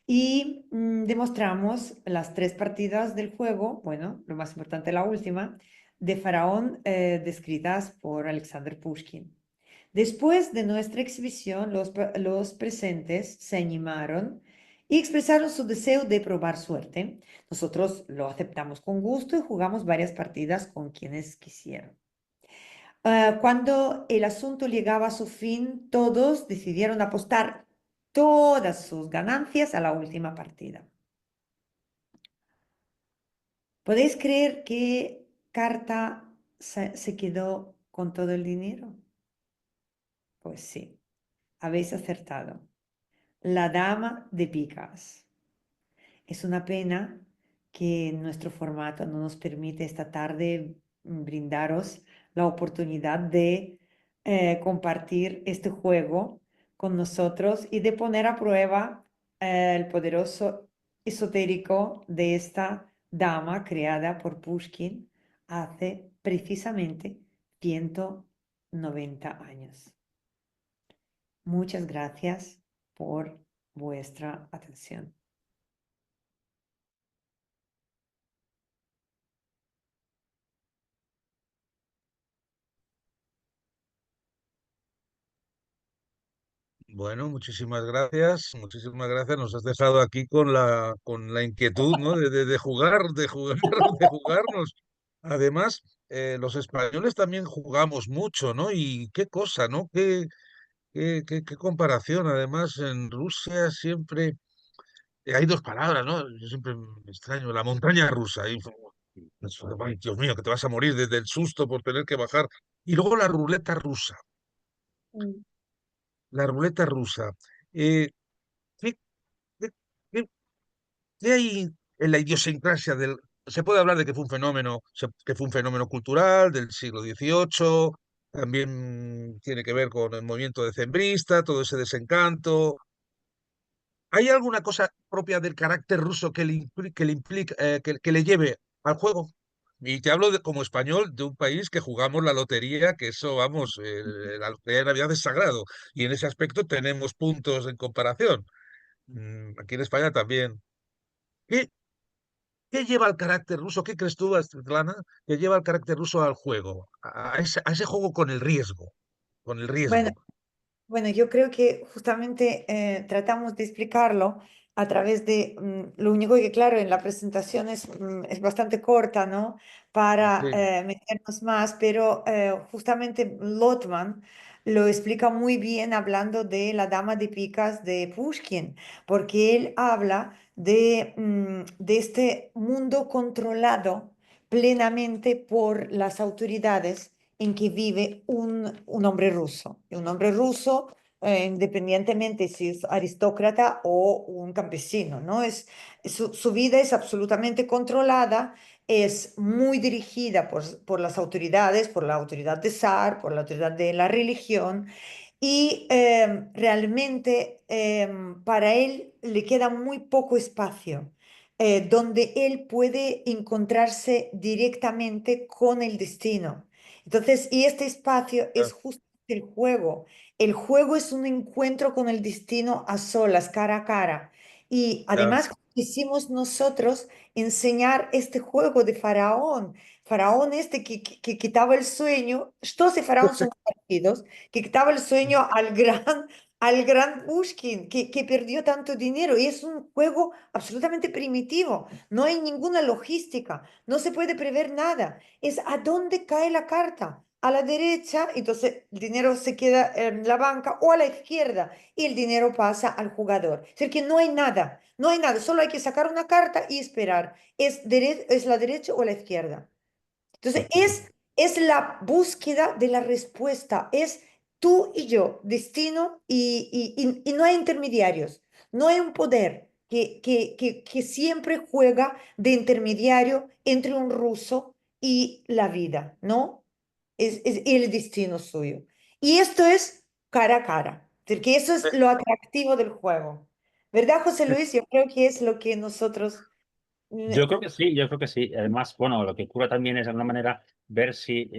Speaker 2: y demostramos las 3 partidas del juego, bueno, lo más importante la última, de Faraón descritas por Alexander Pushkin. Después de nuestra exhibición, los presentes se animaron y expresaron su deseo de probar suerte. Nosotros lo aceptamos con gusto y jugamos varias partidas con quienes quisieron. Cuando el asunto llegaba a su fin, todos decidieron apostar todas sus ganancias a la última partida. ¿Podéis creer qué carta se quedó con todo el dinero? Pues sí, habéis acertado. La dama de picas. Es una pena que nuestro formato no nos permite esta tarde brindaros la oportunidad de compartir este juego con nosotros y de poner a prueba el poderoso esotérico de esta dama creada por Pushkin hace precisamente 190 años. Muchas gracias por vuestra atención.
Speaker 1: Bueno, muchísimas gracias, muchísimas gracias. Nos has dejado aquí con la inquietud, ¿no? De jugar, de jugar, de jugarnos. Además, los españoles también jugamos mucho, ¿no? Y qué cosa, ¿no? Qué comparación. Además, en Rusia siempre hay 2 palabras, ¿no? Yo siempre me extraño, la montaña rusa. Ay, Dios mío, que te vas a morir desde el susto por tener que bajar. Y luego la ruleta rusa. La ruleta rusa. Eh, ¿qué, qué- qué- ¿qué hay en la idiosincrasia del... Se puede hablar de que fue un fenómeno, que fue un fenómeno cultural del siglo XVIII, también tiene que ver con el movimiento decembrista, todo ese desencanto. ¿Hay alguna cosa propia del carácter ruso que le implica, que le lleve al juego? Y te hablo como español de un país que jugamos la lotería, que eso, vamos, la lotería de Navidad es sagrado. Y en ese aspecto tenemos puntos en comparación. Aquí en España también. ¿Qué, qué lleva el carácter ruso? ¿Qué crees tú, Svetlana, que lleva el carácter ruso al juego? A ese juego con el riesgo. Con el
Speaker 2: Bueno,
Speaker 1: riesgo.
Speaker 2: Bueno, yo creo que justamente tratamos de explicarlo a través de lo único que, claro, en la presentación es bastante corta, ¿no? Para
Speaker 1: Sí,
Speaker 2: meternos más, pero justamente Lotman lo explica muy bien hablando de la Dama de Picas de Pushkin, porque él habla de este mundo controlado plenamente por las autoridades en que vive un hombre ruso. Y un hombre ruso, independientemente si es aristócrata o un campesino, ¿no? Su vida es absolutamente controlada, es muy dirigida por las autoridades, por la autoridad de zar, por la autoridad de la religión, y realmente para él le queda muy poco espacio donde él puede encontrarse directamente con el destino. Entonces, y este espacio es
Speaker 1: claro,
Speaker 2: justo el juego. El juego es un encuentro con el destino a solas, cara a cara. Y
Speaker 1: claro.
Speaker 2: además quisimos nosotros enseñar este juego de Faraón. Faraón este que quitaba el sueño, estos de Faraón son parecidos, que quitaba el sueño al gran Pushkin, que perdió tanto dinero. Y es un juego absolutamente primitivo. No hay ninguna logística, no se puede prever nada. Es a dónde cae la carta. A la derecha, entonces el dinero se queda en la banca, o a la izquierda y el dinero pasa al jugador. Es decir, que no hay nada, no hay nada, solo hay que sacar una carta y esperar. Es la derecha o la izquierda. Entonces, es la búsqueda de la respuesta, es tú y yo, destino, y no hay intermediarios, no hay un poder que siempre juega de intermediario entre un ruso y la vida, ¿no? Es el destino suyo. Y esto es cara a cara, porque eso es lo atractivo del juego. ¿Verdad, José Luis? Yo creo que es lo que nosotros... mm,
Speaker 3: Yo creo que sí, yo creo que sí. Además, bueno, lo que ocurre también es de alguna manera ver si,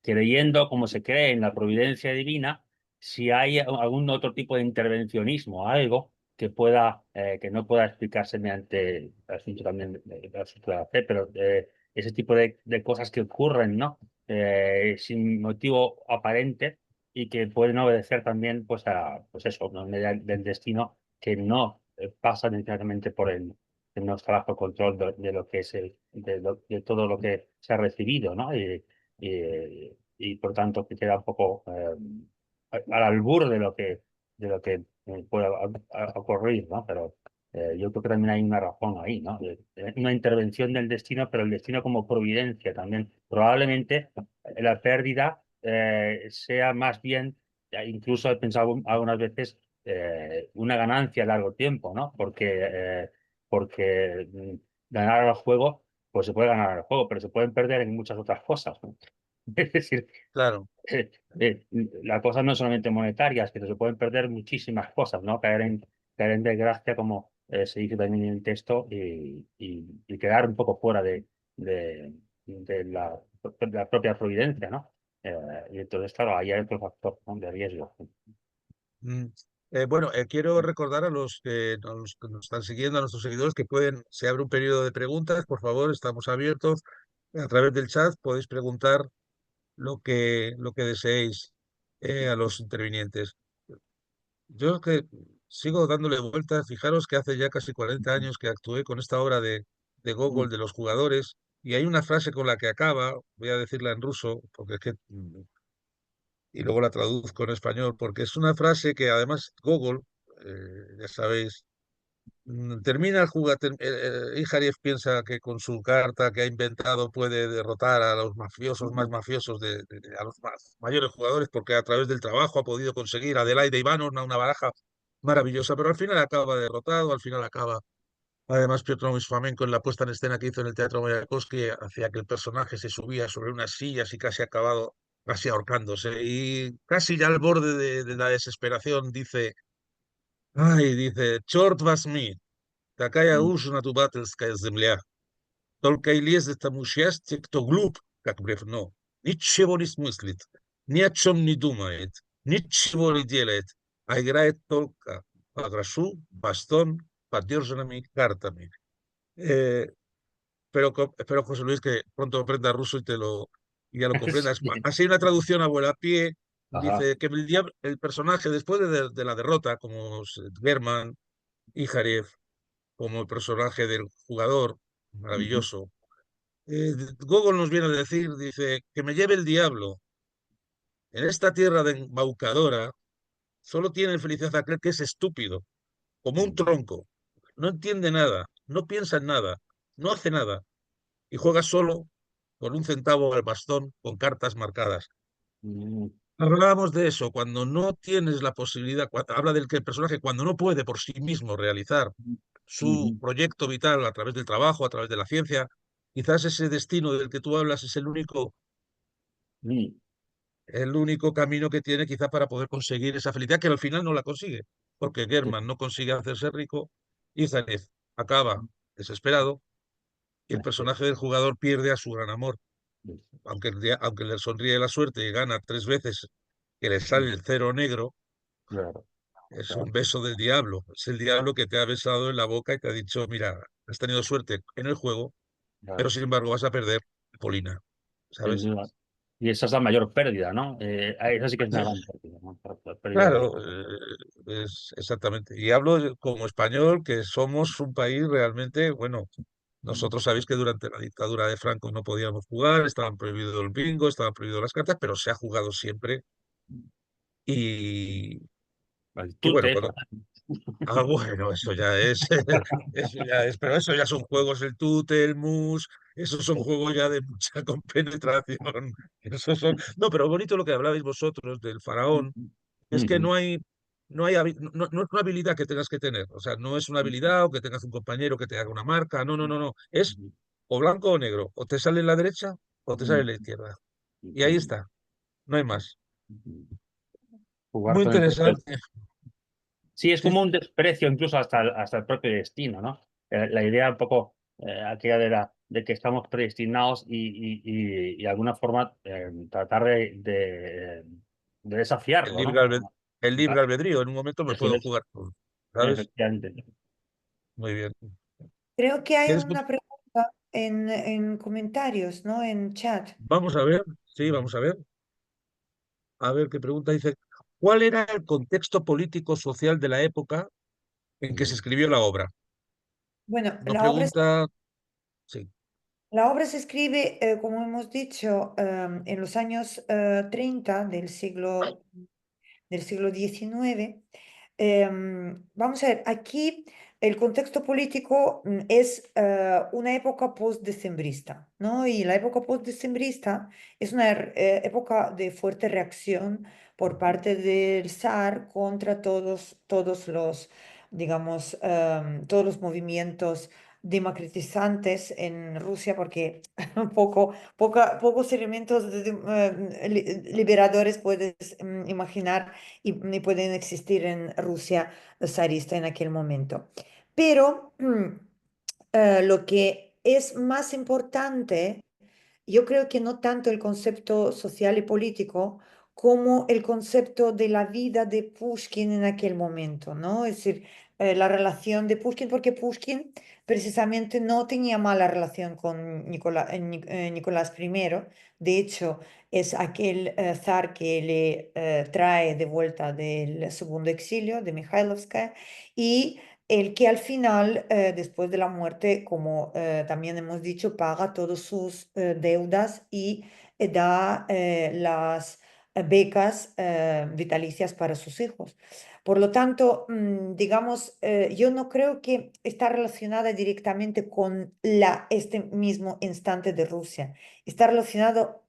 Speaker 3: creyendo como se cree en la providencia divina, si hay algún otro tipo de intervencionismo, algo que pueda, que no pueda explicarse mediante el asunto también del asunto de la fe, pero ese tipo de cosas que ocurren, ¿no? Sin motivo aparente y que pueden obedecer también, pues, a, pues eso, ¿no? Del destino que no pasa necesariamente por el que no está bajo control de lo que es de todo lo que se ha recibido, ¿no? Y por tanto que queda un poco al albur de lo que pueda ocurrir, ¿no? Pero yo creo que también hay una razón ahí, ¿no? Una intervención del destino, pero el destino como providencia también. Probablemente la pérdida sea más bien, incluso he pensado algunas veces, una ganancia a largo tiempo, ¿no? Porque ganar al juego, pues se puede ganar al juego, pero se pueden perder en muchas otras cosas, ¿no? Es decir,
Speaker 1: Claro.
Speaker 3: eh, la cosa no es solamente monetaria, es que se pueden perder muchísimas cosas, ¿no? Caer en desgracia, como se dice también en el texto, y quedar un poco fuera de la propia providencia, ¿no? Y entonces, claro, ahí hay otro factor, ¿no? De riesgo.
Speaker 1: Mm. Bueno, quiero recordar a los que nos están siguiendo, a nuestros seguidores, que se abre un periodo de preguntas, por favor, estamos abiertos. A través del chat podéis preguntar lo que deseéis a los intervinientes. Yo que sigo dándole vueltas, fijaros que hace ya casi 40 años que actué con esta obra de
Speaker 3: Mm.
Speaker 1: Gogol de los jugadores, y hay una frase con la que acaba, voy a decirla en ruso, porque es que y luego la traduzco en español, porque es una frase que además Gogol, ya sabéis, termina el jugador, Ijariev piensa que con su carta que ha inventado puede derrotar a los mafiosos más mafiosos, a los más mayores jugadores, porque a través del trabajo ha podido conseguir Adelaide Ivanovna, una baraja maravillosa, pero al final acaba derrotado, al final acaba Además, Piotr Ilich Flamenco, en la puesta en escena que hizo en el Teatro Mayakovsky, hacía que el personaje se subía sobre unas sillas y casi acabado, casi ahorcándose. Y casi ya al borde de la desesperación dice, ay, dice, Chort vas mi, такая
Speaker 3: Mm,
Speaker 1: уж натубательская земля. Только и лезет тому счастье, кто глуп, как бревно, ничего не смыслит, ни о чем не думает, ничего не делает, а играет только по грошу, бастон, подержанными картами. Eh, espero, José Luis, que pronto aprendas ruso y ya lo comprendas.
Speaker 3: sí.
Speaker 1: Así una traducción a vuela a pie
Speaker 3: Ajá.
Speaker 1: dice que el personaje, después de la derrota, como Germán y Jarev, como el personaje del jugador,
Speaker 3: Ujú,
Speaker 1: maravilloso, Gogol nos viene a decir, dice, que me lleve el diablo. En esta tierra de embaucadora solo tiene felicidad aquel que es estúpido, como un
Speaker 3: mm,
Speaker 1: tronco. No entiende nada, no piensa en nada, no hace nada y juega solo con un centavo al bastón con cartas marcadas.
Speaker 3: mm,
Speaker 1: Hablábamos de eso, cuando no tienes la posibilidad, habla del que el personaje cuando no puede por sí mismo realizar su
Speaker 3: ujú,
Speaker 1: proyecto vital a través del trabajo, a través de la ciencia, quizás ese destino del que tú hablas es
Speaker 3: mm.
Speaker 1: el único camino que tiene quizá para poder conseguir esa felicidad, que al final no la consigue, porque
Speaker 3: Sí,
Speaker 1: Germán no consigue hacerse rico y Zanev acaba desesperado y el personaje del jugador pierde a su gran amor. Aunque, aunque le sonríe la suerte y gana 3 veces, que le sale el cero negro,
Speaker 3: claro,
Speaker 1: es un
Speaker 3: claro,
Speaker 1: beso del diablo. Es el diablo que te ha besado en la boca y te ha dicho, mira, has tenido suerte en el juego, pero
Speaker 3: claro.
Speaker 1: sin embargo vas a perder, Polina,
Speaker 3: Sin
Speaker 1: ¿sabes?
Speaker 3: duda. Y esa es la mayor pérdida, ¿no? Esa sí que es una gran pérdida, ¿no? La pérdida de...
Speaker 1: Claro, es exactamente. Y hablo como español, que somos un país realmente, bueno, nosotros sabéis que durante la dictadura de Franco no podíamos jugar, estaban prohibidos el bingo, estaban prohibidas las cartas, pero se ha jugado siempre. Y,
Speaker 3: El
Speaker 1: y bueno,
Speaker 3: tute.
Speaker 1: bueno, eso ya es, eso ya es, pero eso ya son juegos, el tute, el mus, esos son juegos ya de mucha compenetración. Esos son, no, pero bonito lo que hablabais vosotros del faraón, es que
Speaker 3: Ujú,
Speaker 1: no es una habilidad que tengas que tener, o sea, no es una habilidad o que tengas un compañero que te haga una marca, no, no, no, no, es
Speaker 3: ujú,
Speaker 1: o blanco o negro, o te sale en la derecha o te sale en la izquierda. Y ahí
Speaker 3: ujú,
Speaker 1: está, no hay más.
Speaker 3: ujú. Jugar
Speaker 1: Muy
Speaker 3: con el tute.
Speaker 1: interesante.
Speaker 3: Sí, es
Speaker 1: Sí,
Speaker 3: como un desprecio incluso hasta el propio destino, ¿no? La idea un poco aquella de que estamos predestinados y de alguna forma tratar de
Speaker 1: el
Speaker 3: desafiarlo,
Speaker 1: libre
Speaker 3: ¿no?
Speaker 1: el libre
Speaker 3: Ah,
Speaker 1: albedrío, en un momento me
Speaker 3: eso
Speaker 1: puedo
Speaker 3: es,
Speaker 1: jugar todo, ¿sabes?
Speaker 3: efectivamente.
Speaker 1: Muy bien.
Speaker 2: Creo que hay
Speaker 1: ¿Quieres
Speaker 2: una pregunta en comentarios, ¿no? En chat.
Speaker 1: Vamos a ver, sí, vamos a ver qué pregunta dice. ¿Cuál era el contexto político-social de la época en que se escribió la obra?
Speaker 2: Bueno,
Speaker 1: No pregunta, sí,
Speaker 2: la obra se escribe, como hemos dicho, en los años 30 del siglo XIX. Vamos a ver, aquí el contexto político es una época postdecembrista, ¿no? Y la época postdecembrista es una época de fuerte reacción por parte del zar contra todos los, digamos, todos los movimientos democratizantes en Rusia, porque pocos elementos liberadores puedes imaginar y pueden existir en Rusia zarista en aquel momento. Pero lo que es más importante, yo creo que no tanto el concepto social y político como el concepto de la vida de Pushkin en aquel momento, ¿no? Es decir, la relación de Pushkin, porque Pushkin precisamente no tenía mala relación con Nicolás I. De hecho, es aquel zar que le trae de vuelta del segundo exilio de Mikhailovskaya y el que al final, después de la muerte, como también hemos dicho, paga todas sus deudas y da las becas vitalicias para sus hijos. Por lo tanto, digamos, yo no creo que está relacionada directamente con este mismo instante de Rusia. Está relacionado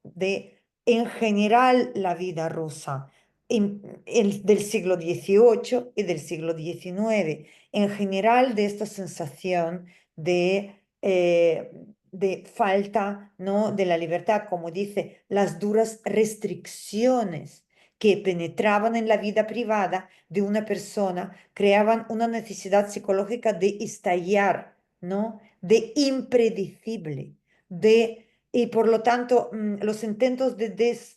Speaker 2: en general la vida rusa. del siglo XVIII y del siglo XIX. En general, de esta sensación de falta, ¿no?, de la libertad, como dice, las duras restricciones que penetraban en la vida privada de una persona, creaban una necesidad psicológica de estallar, ¿no?, de impredecible, y por lo tanto, los intentos de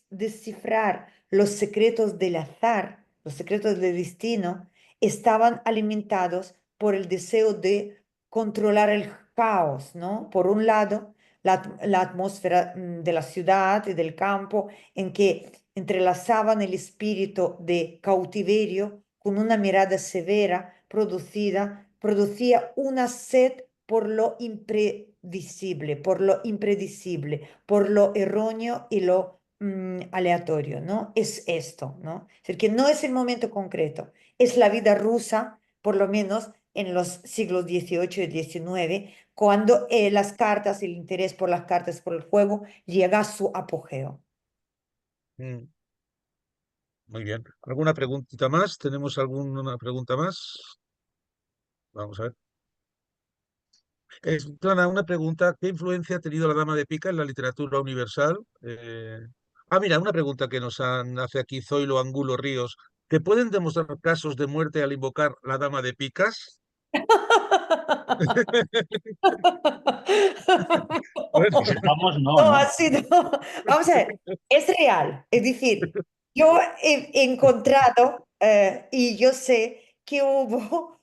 Speaker 2: descifrar los secretos del azar, los secretos del destino, estaban alimentados por el deseo de controlar el caos, ¿no? Por un lado, la atmósfera de la ciudad y del campo, en que entrelazaban el espíritu de cautiverio con una mirada severa, producía una sed por lo impredecible, por lo erróneo y lo aleatorio, ¿no? Es esto, ¿no? Es decir, que no es el momento concreto, es la vida rusa, por lo menos en los siglos XVIII y XIX, cuando las cartas, el interés por las cartas, por el juego, llega a su apogeo.
Speaker 1: Mm, muy bien. ¿Alguna preguntita más? ¿Tenemos alguna pregunta más? Vamos a ver. Plana, una pregunta. ¿Qué influencia ha tenido la Dama de Pica en la literatura universal? Mira, una pregunta que hace aquí Zoilo Angulo Ríos. ¿Te pueden demostrar casos de muerte al invocar la Dama de Picas? Bueno,
Speaker 3: Que sepamos, no,
Speaker 2: No,
Speaker 3: ¿no?
Speaker 2: así no. Vamos a ver, es real. Es decir, yo he encontrado y yo sé que hubo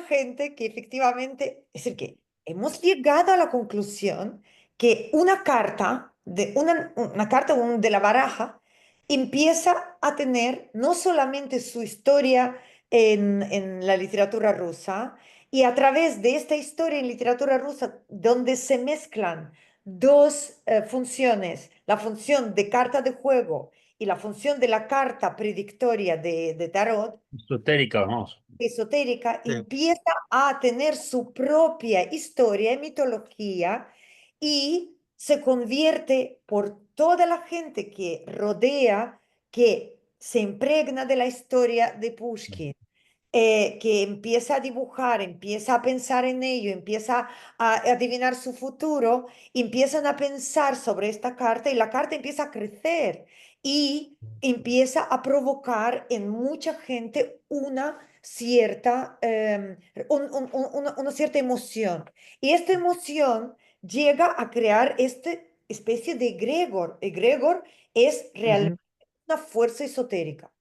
Speaker 2: gente que efectivamente, es decir, que hemos llegado a la conclusión que una carta una carta de la baraja empieza a tener no solamente su historia en la literatura rusa, y a través de esta historia en literatura rusa, donde se mezclan dos funciones, la función de carta de juego y la función de la carta predictoria de tarot,
Speaker 3: Esotérica, vamos.
Speaker 2: esotérica,
Speaker 1: sí.
Speaker 2: empieza a tener su propia historia y mitología y se convierte por toda la gente que rodea, que se impregna de la historia de Pushkin, que empieza a dibujar, empieza a pensar en ello, empieza a adivinar su futuro, empiezan a pensar sobre esta carta y la carta empieza a crecer y empieza a provocar en mucha gente una cierta emoción. Y esta emoción llega a crear esta especie de egregor. Egregor es
Speaker 1: Ujú.
Speaker 2: realmente una fuerza esotérica.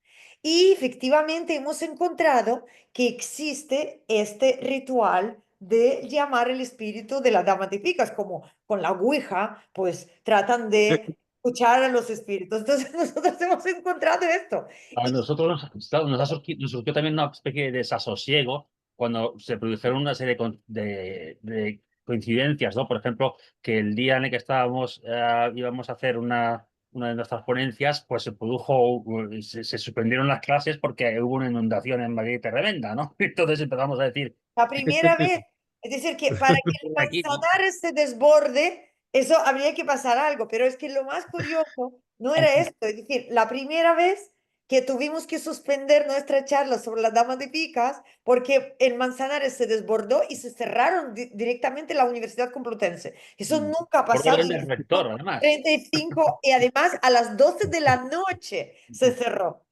Speaker 2: Y efectivamente hemos encontrado que existe este ritual de llamar el espíritu de la dama de picas, como con la ouija, pues tratan de escuchar a los espíritus. Entonces nosotros hemos encontrado esto.
Speaker 3: A nosotros claro, nos surgió también una especie de desasosiego cuando se produjeron una serie de coincidencias, ¿no? Por ejemplo, que el día en el que íbamos a hacer una de nuestras ponencias, pues se produjo, se suspendieron las clases porque hubo una inundación en Madrid tremenda, ¿no? Entonces empezamos a decir,
Speaker 2: La primera vez, es decir, que para que el
Speaker 3: aquí, ¿no?
Speaker 2: Manzanares se desborde, eso habría que pasar algo, pero es que lo más curioso no era esto, es decir, la primera vez que tuvimos que suspender nuestra charla sobre la dama de picas porque el Manzanares se desbordó y se cerraron directamente la Universidad Complutense. Eso nunca ha
Speaker 3: Por
Speaker 2: pasado
Speaker 3: orden
Speaker 2: en
Speaker 3: del
Speaker 2: el
Speaker 3: rector,
Speaker 2: siglo
Speaker 3: además.
Speaker 2: 35 y además a las 12 de la noche se cerró.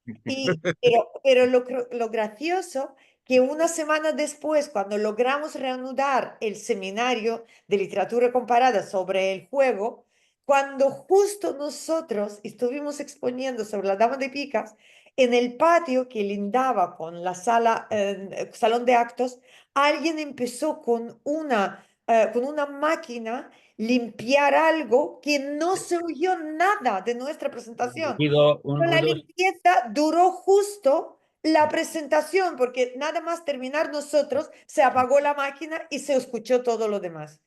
Speaker 2: Pero lo gracioso que una semana después, cuando logramos reanudar el seminario de literatura comparada sobre el juego, cuando justo nosotros estuvimos exponiendo sobre la dama de picas, en el patio que lindaba con la salón de actos, alguien empezó con una máquina limpiar algo que no se oyó nada de nuestra presentación. Pero la limpieza duró justo la presentación, porque nada más terminar nosotros, se apagó la máquina y se escuchó todo lo demás.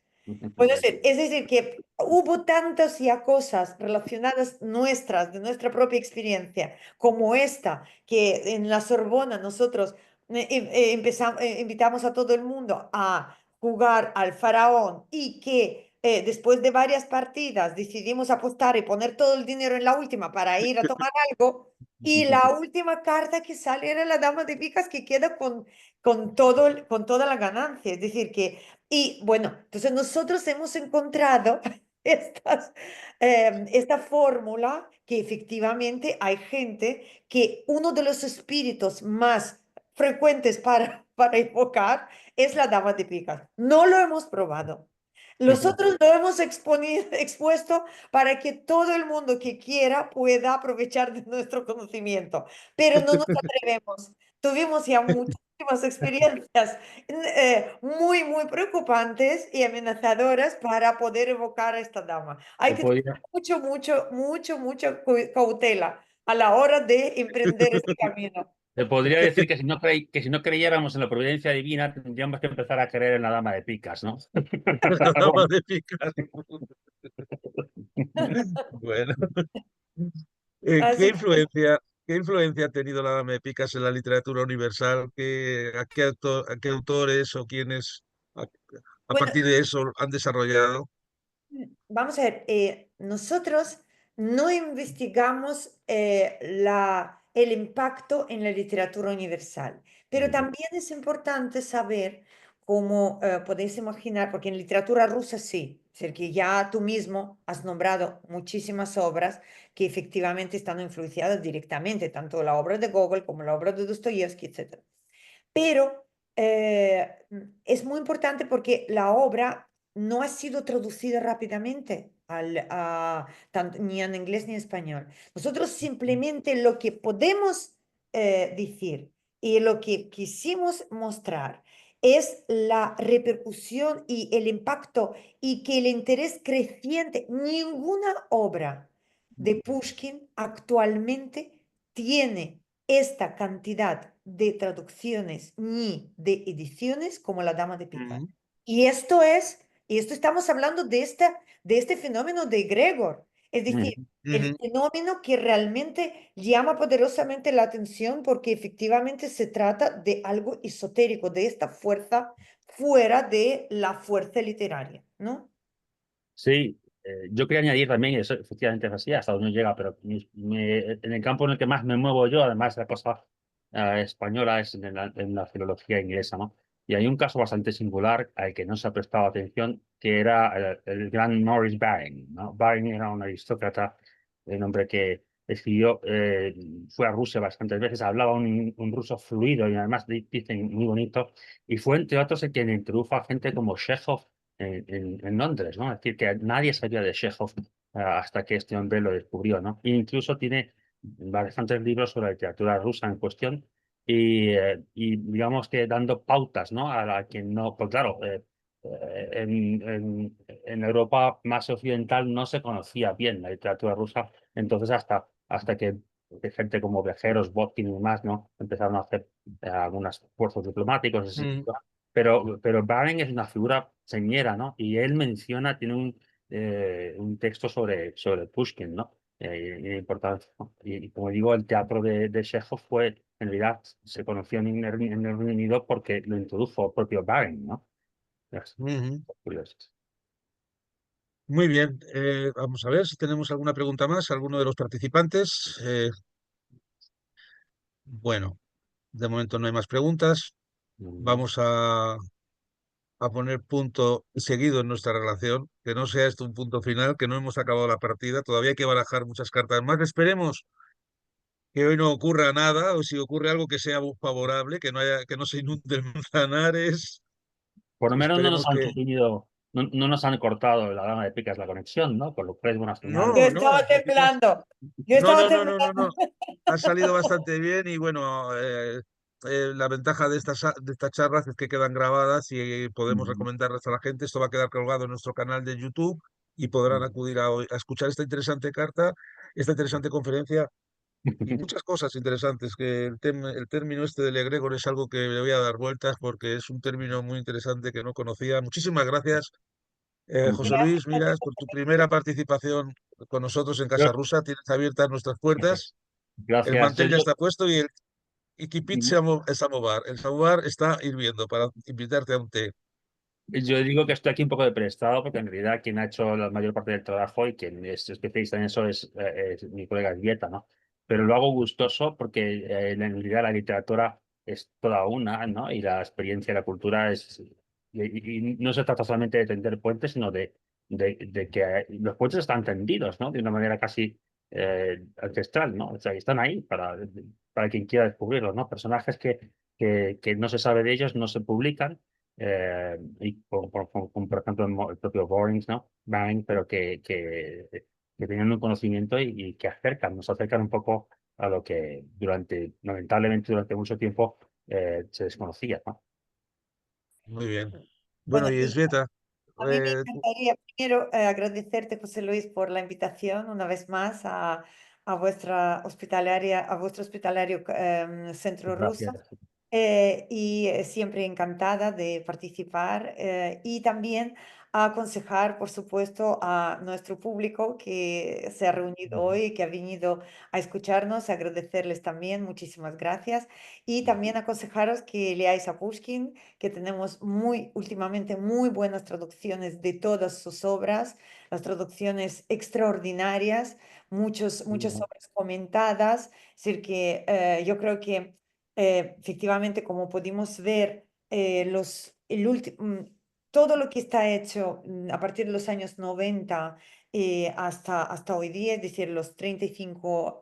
Speaker 2: Puede ser, es decir, que hubo tantas ya cosas relacionadas nuestras, de nuestra propia experiencia, como esta, que en la Sorbona nosotros invitamos a todo el mundo a jugar al faraón y que después de varias partidas decidimos apostar y poner todo el dinero en la última para ir a tomar algo, y la última carta que sale era la dama de picas, que queda con con toda la ganancia. Es decir, que, y bueno, entonces nosotros hemos encontrado esta fórmula, que efectivamente hay gente que uno de los espíritus más frecuentes para invocar es la dama de picas. No lo hemos probado. Nosotros lo hemos expuesto para que todo el mundo que quiera pueda aprovechar de nuestro conocimiento, pero no nos atrevemos. Tuvimos ya muchísimas experiencias muy preocupantes y amenazadoras para poder evocar a esta dama. Hay
Speaker 3: Te
Speaker 2: que tener
Speaker 3: podría,
Speaker 2: mucha cautela a la hora de emprender este camino.
Speaker 3: te podría decir que que si no creyéramos en la providencia divina, tendríamos que empezar a creer en la dama de picas, ¿no?
Speaker 1: La dama de picas. Bueno,
Speaker 2: Así que,
Speaker 1: qué influencia ha tenido la dama de picas en la literatura universal? A qué autores o quiénes a, a
Speaker 2: bueno,
Speaker 1: partir de eso han desarrollado?
Speaker 2: vamos a ver, nosotros no investigamos el impacto en la literatura universal, pero también es importante saber, cómo podéis imaginar, porque en literatura rusa sí, es decir, que ya tú mismo has nombrado muchísimas obras que efectivamente están influenciadas directamente, tanto la obra de Gogol como la obra de Dostoyevsky, etc. Pero es muy importante porque la obra no ha sido traducida rápidamente ni en inglés ni en español. Nosotros simplemente lo que podemos decir y lo que quisimos mostrar es la repercusión y el impacto, y que el interés creciente. Ninguna obra de Pushkin actualmente tiene esta cantidad de traducciones ni de ediciones como La Dama de Picas.
Speaker 1: Ujú,
Speaker 2: Y esto estamos hablando de este fenómeno de Gregor, es decir, el
Speaker 1: ujú.
Speaker 2: fenómeno que realmente llama poderosamente la atención, porque efectivamente se trata de algo esotérico, de esta fuerza fuera de la fuerza literaria, ¿no?
Speaker 3: Sí, yo quería añadir también, y eso efectivamente es así, hasta donde llega, pero en el campo en el que más me muevo yo, además de la cosa española, es en la filología inglesa, ¿no? Y hay un caso bastante singular al que no se ha prestado atención, que era el gran Maurice Baring, ¿no? Baring era un aristócrata, un hombre que escribió, fue a Rusia bastantes veces, hablaba un ruso fluido y además dicen muy bonito, y fue entre otros el quien introdujo a gente como Chekhov en Londres, ¿no? Es decir, que nadie sabía de Chekhov hasta que este hombre lo descubrió, ¿no? E incluso tiene bastantes libros sobre la literatura rusa en cuestión, y digamos que dando pautas, ¿no? A quien no, pues claro, en Europa más occidental no se conocía bien la literatura rusa, entonces hasta que gente como Viajeros, Botkin y demás, ¿no? Empezaron a hacer algunos esfuerzos diplomáticos,
Speaker 1: Mm,
Speaker 3: pero Baring es una figura señera, ¿no? Y él menciona, tiene un texto sobre Pushkin, ¿no? Y importancia, ¿no? Y como digo, el teatro de Chekhov fue, en realidad, se conoció en el Reino Unido porque lo introdujo el propio Baring, ¿no? Es
Speaker 1: ujú.
Speaker 3: curioso.
Speaker 1: Muy bien, vamos a ver si tenemos alguna pregunta más, alguno de los participantes. Bueno, de momento no hay más preguntas.
Speaker 3: Mm.
Speaker 1: Vamos a poner punto seguido en nuestra relación, que no sea esto un punto final, que no hemos acabado la partida, todavía hay que barajar muchas cartas más. Esperemos que hoy no ocurra nada, o si ocurre algo que sea favorable, que no se inunde el Manzanares.
Speaker 3: Por lo menos no nos
Speaker 1: Esperemos
Speaker 3: han
Speaker 1: que...
Speaker 3: suprimido, no nos han cortado la dama de picas la conexión, ¿no? Por lo cual es buena señal.
Speaker 2: Yo
Speaker 1: No, no,
Speaker 2: estaba temblando, yo
Speaker 1: no,
Speaker 2: estaba
Speaker 1: no, no, no, no,
Speaker 2: temblando.
Speaker 1: no. Ha salido bastante bien y bueno, la ventaja de estas charlas es que quedan grabadas y podemos
Speaker 3: Mm.
Speaker 1: recomendarlas a la gente. Esto va a quedar colgado en nuestro canal de YouTube y podrán acudir a escuchar esta interesante carta, esta interesante conferencia y muchas cosas interesantes. Que el término este del egregor es algo que le voy a dar vueltas porque es un término muy interesante que no conocía. Muchísimas gracias, José Luis
Speaker 2: Gracias.
Speaker 1: Miras, por tu primera participación con nosotros en Casa
Speaker 3: Gra-
Speaker 1: Rusa. Tienes abiertas nuestras puertas. El
Speaker 3: Gracias.
Speaker 1: mantel ya está puesto y el kipit el samovar. El samovar está hirviendo para invitarte a un té.
Speaker 3: Yo digo que estoy aquí un poco de prestado porque en realidad quien ha hecho la mayor parte del trabajo y quien es especialista en eso es mi colega Vieta, ¿no? Pero lo hago gustoso porque en realidad la literatura es toda una, ¿no? Y la experiencia y la cultura es... Y no se trata solamente de tender puentes, sino de que los puentes están tendidos, ¿no? De una manera casi ancestral, ¿no? O sea, están ahí para quien quiera descubrirlos, ¿no? Personajes que no se sabe de ellos, no se publican y como por ejemplo el propio Borings, ¿no? Baring, pero que tenían un conocimiento y que nos acercan un poco a lo que lamentablemente durante mucho tiempo se desconocía, ¿no?
Speaker 1: Muy bien.
Speaker 2: Bueno,
Speaker 1: Bueno, y
Speaker 2: y
Speaker 1: Esbieta,
Speaker 2: a mí me
Speaker 1: eh,
Speaker 2: encantaría primero agradecerte, José Luis, por la invitación una vez más a a vuestro hospitalario centro ruso.
Speaker 3: Gracias.
Speaker 2: Y siempre encantada de participar y también a aconsejar, por supuesto, a nuestro público que se ha reunido hoy, que ha venido a escucharnos, agradecerles también, muchísimas gracias. Y también aconsejaros que leáis a Pushkin, que tenemos últimamente muy buenas traducciones de todas sus obras, las traducciones extraordinarias, muchas obras comentadas, es decir, que yo creo que efectivamente, como pudimos ver, todo lo que está hecho a partir de los años 90 hasta hoy día, es decir, los 35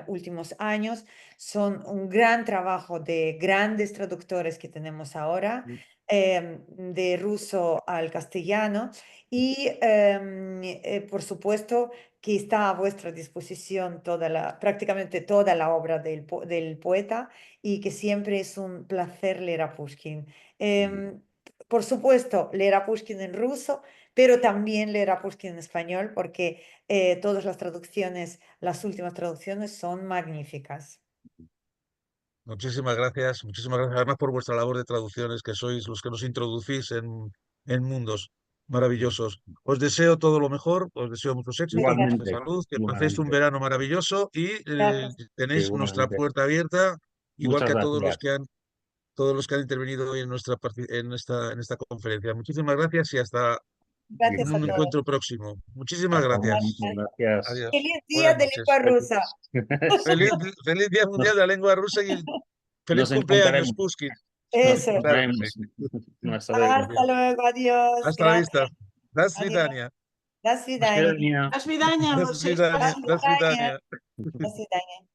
Speaker 2: últimos años, son un gran trabajo de grandes traductores que tenemos ahora, de ruso al castellano, y por supuesto que está a vuestra disposición prácticamente toda la obra del poeta y que siempre es un placer leer a Pushkin. Por supuesto, leer a Pushkin en ruso, pero también leer a Pushkin en español, porque todas las traducciones, las últimas traducciones son magníficas.
Speaker 1: muchísimas gracias además por vuestra labor de traducciones, que sois los que nos introducís en mundos maravillosos. Os deseo todo lo mejor, os deseo muchos éxitos, mucha
Speaker 3: Igualmente,
Speaker 1: salud, que paséis un
Speaker 3: igualmente,
Speaker 1: verano maravilloso y
Speaker 2: Gracias.
Speaker 1: tenéis nuestra
Speaker 3: igualmente.
Speaker 1: puerta abierta, igual
Speaker 3: Muchas
Speaker 1: que a
Speaker 3: gracias.
Speaker 1: todos los que han intervenido hoy en esta conferencia. Muchísimas gracias y hasta
Speaker 2: Gracias a
Speaker 1: un
Speaker 2: todos.
Speaker 1: encuentro próximo. Muchísimas
Speaker 3: Hasta
Speaker 1: gracias.
Speaker 3: luego.
Speaker 2: Gracias.
Speaker 3: Gracias.
Speaker 1: Adiós.
Speaker 2: Feliz día
Speaker 1: Buenas
Speaker 2: de
Speaker 1: noches.
Speaker 2: lengua rusa.
Speaker 3: Sí.
Speaker 1: Feliz Día Mundial de la Lengua Rusa y feliz
Speaker 3: Nos
Speaker 1: cumpleaños,
Speaker 3: encontraremos.
Speaker 1: Pushkin.
Speaker 3: Nos
Speaker 2: Eso.
Speaker 1: Claro que sí.
Speaker 3: encontraremos. Hasta
Speaker 1: Muy
Speaker 3: luego.
Speaker 2: Hasta
Speaker 1: bien.
Speaker 2: luego. Adiós.
Speaker 1: Hasta la vista.
Speaker 2: Gracias.
Speaker 1: До
Speaker 2: Adiós.
Speaker 1: свидания.
Speaker 2: До
Speaker 3: До
Speaker 2: свидания.
Speaker 3: свидания.
Speaker 7: До свидания,
Speaker 1: До
Speaker 7: José.
Speaker 1: свидания.
Speaker 2: До
Speaker 1: До
Speaker 2: свидания.
Speaker 1: свидания.
Speaker 2: До свидания.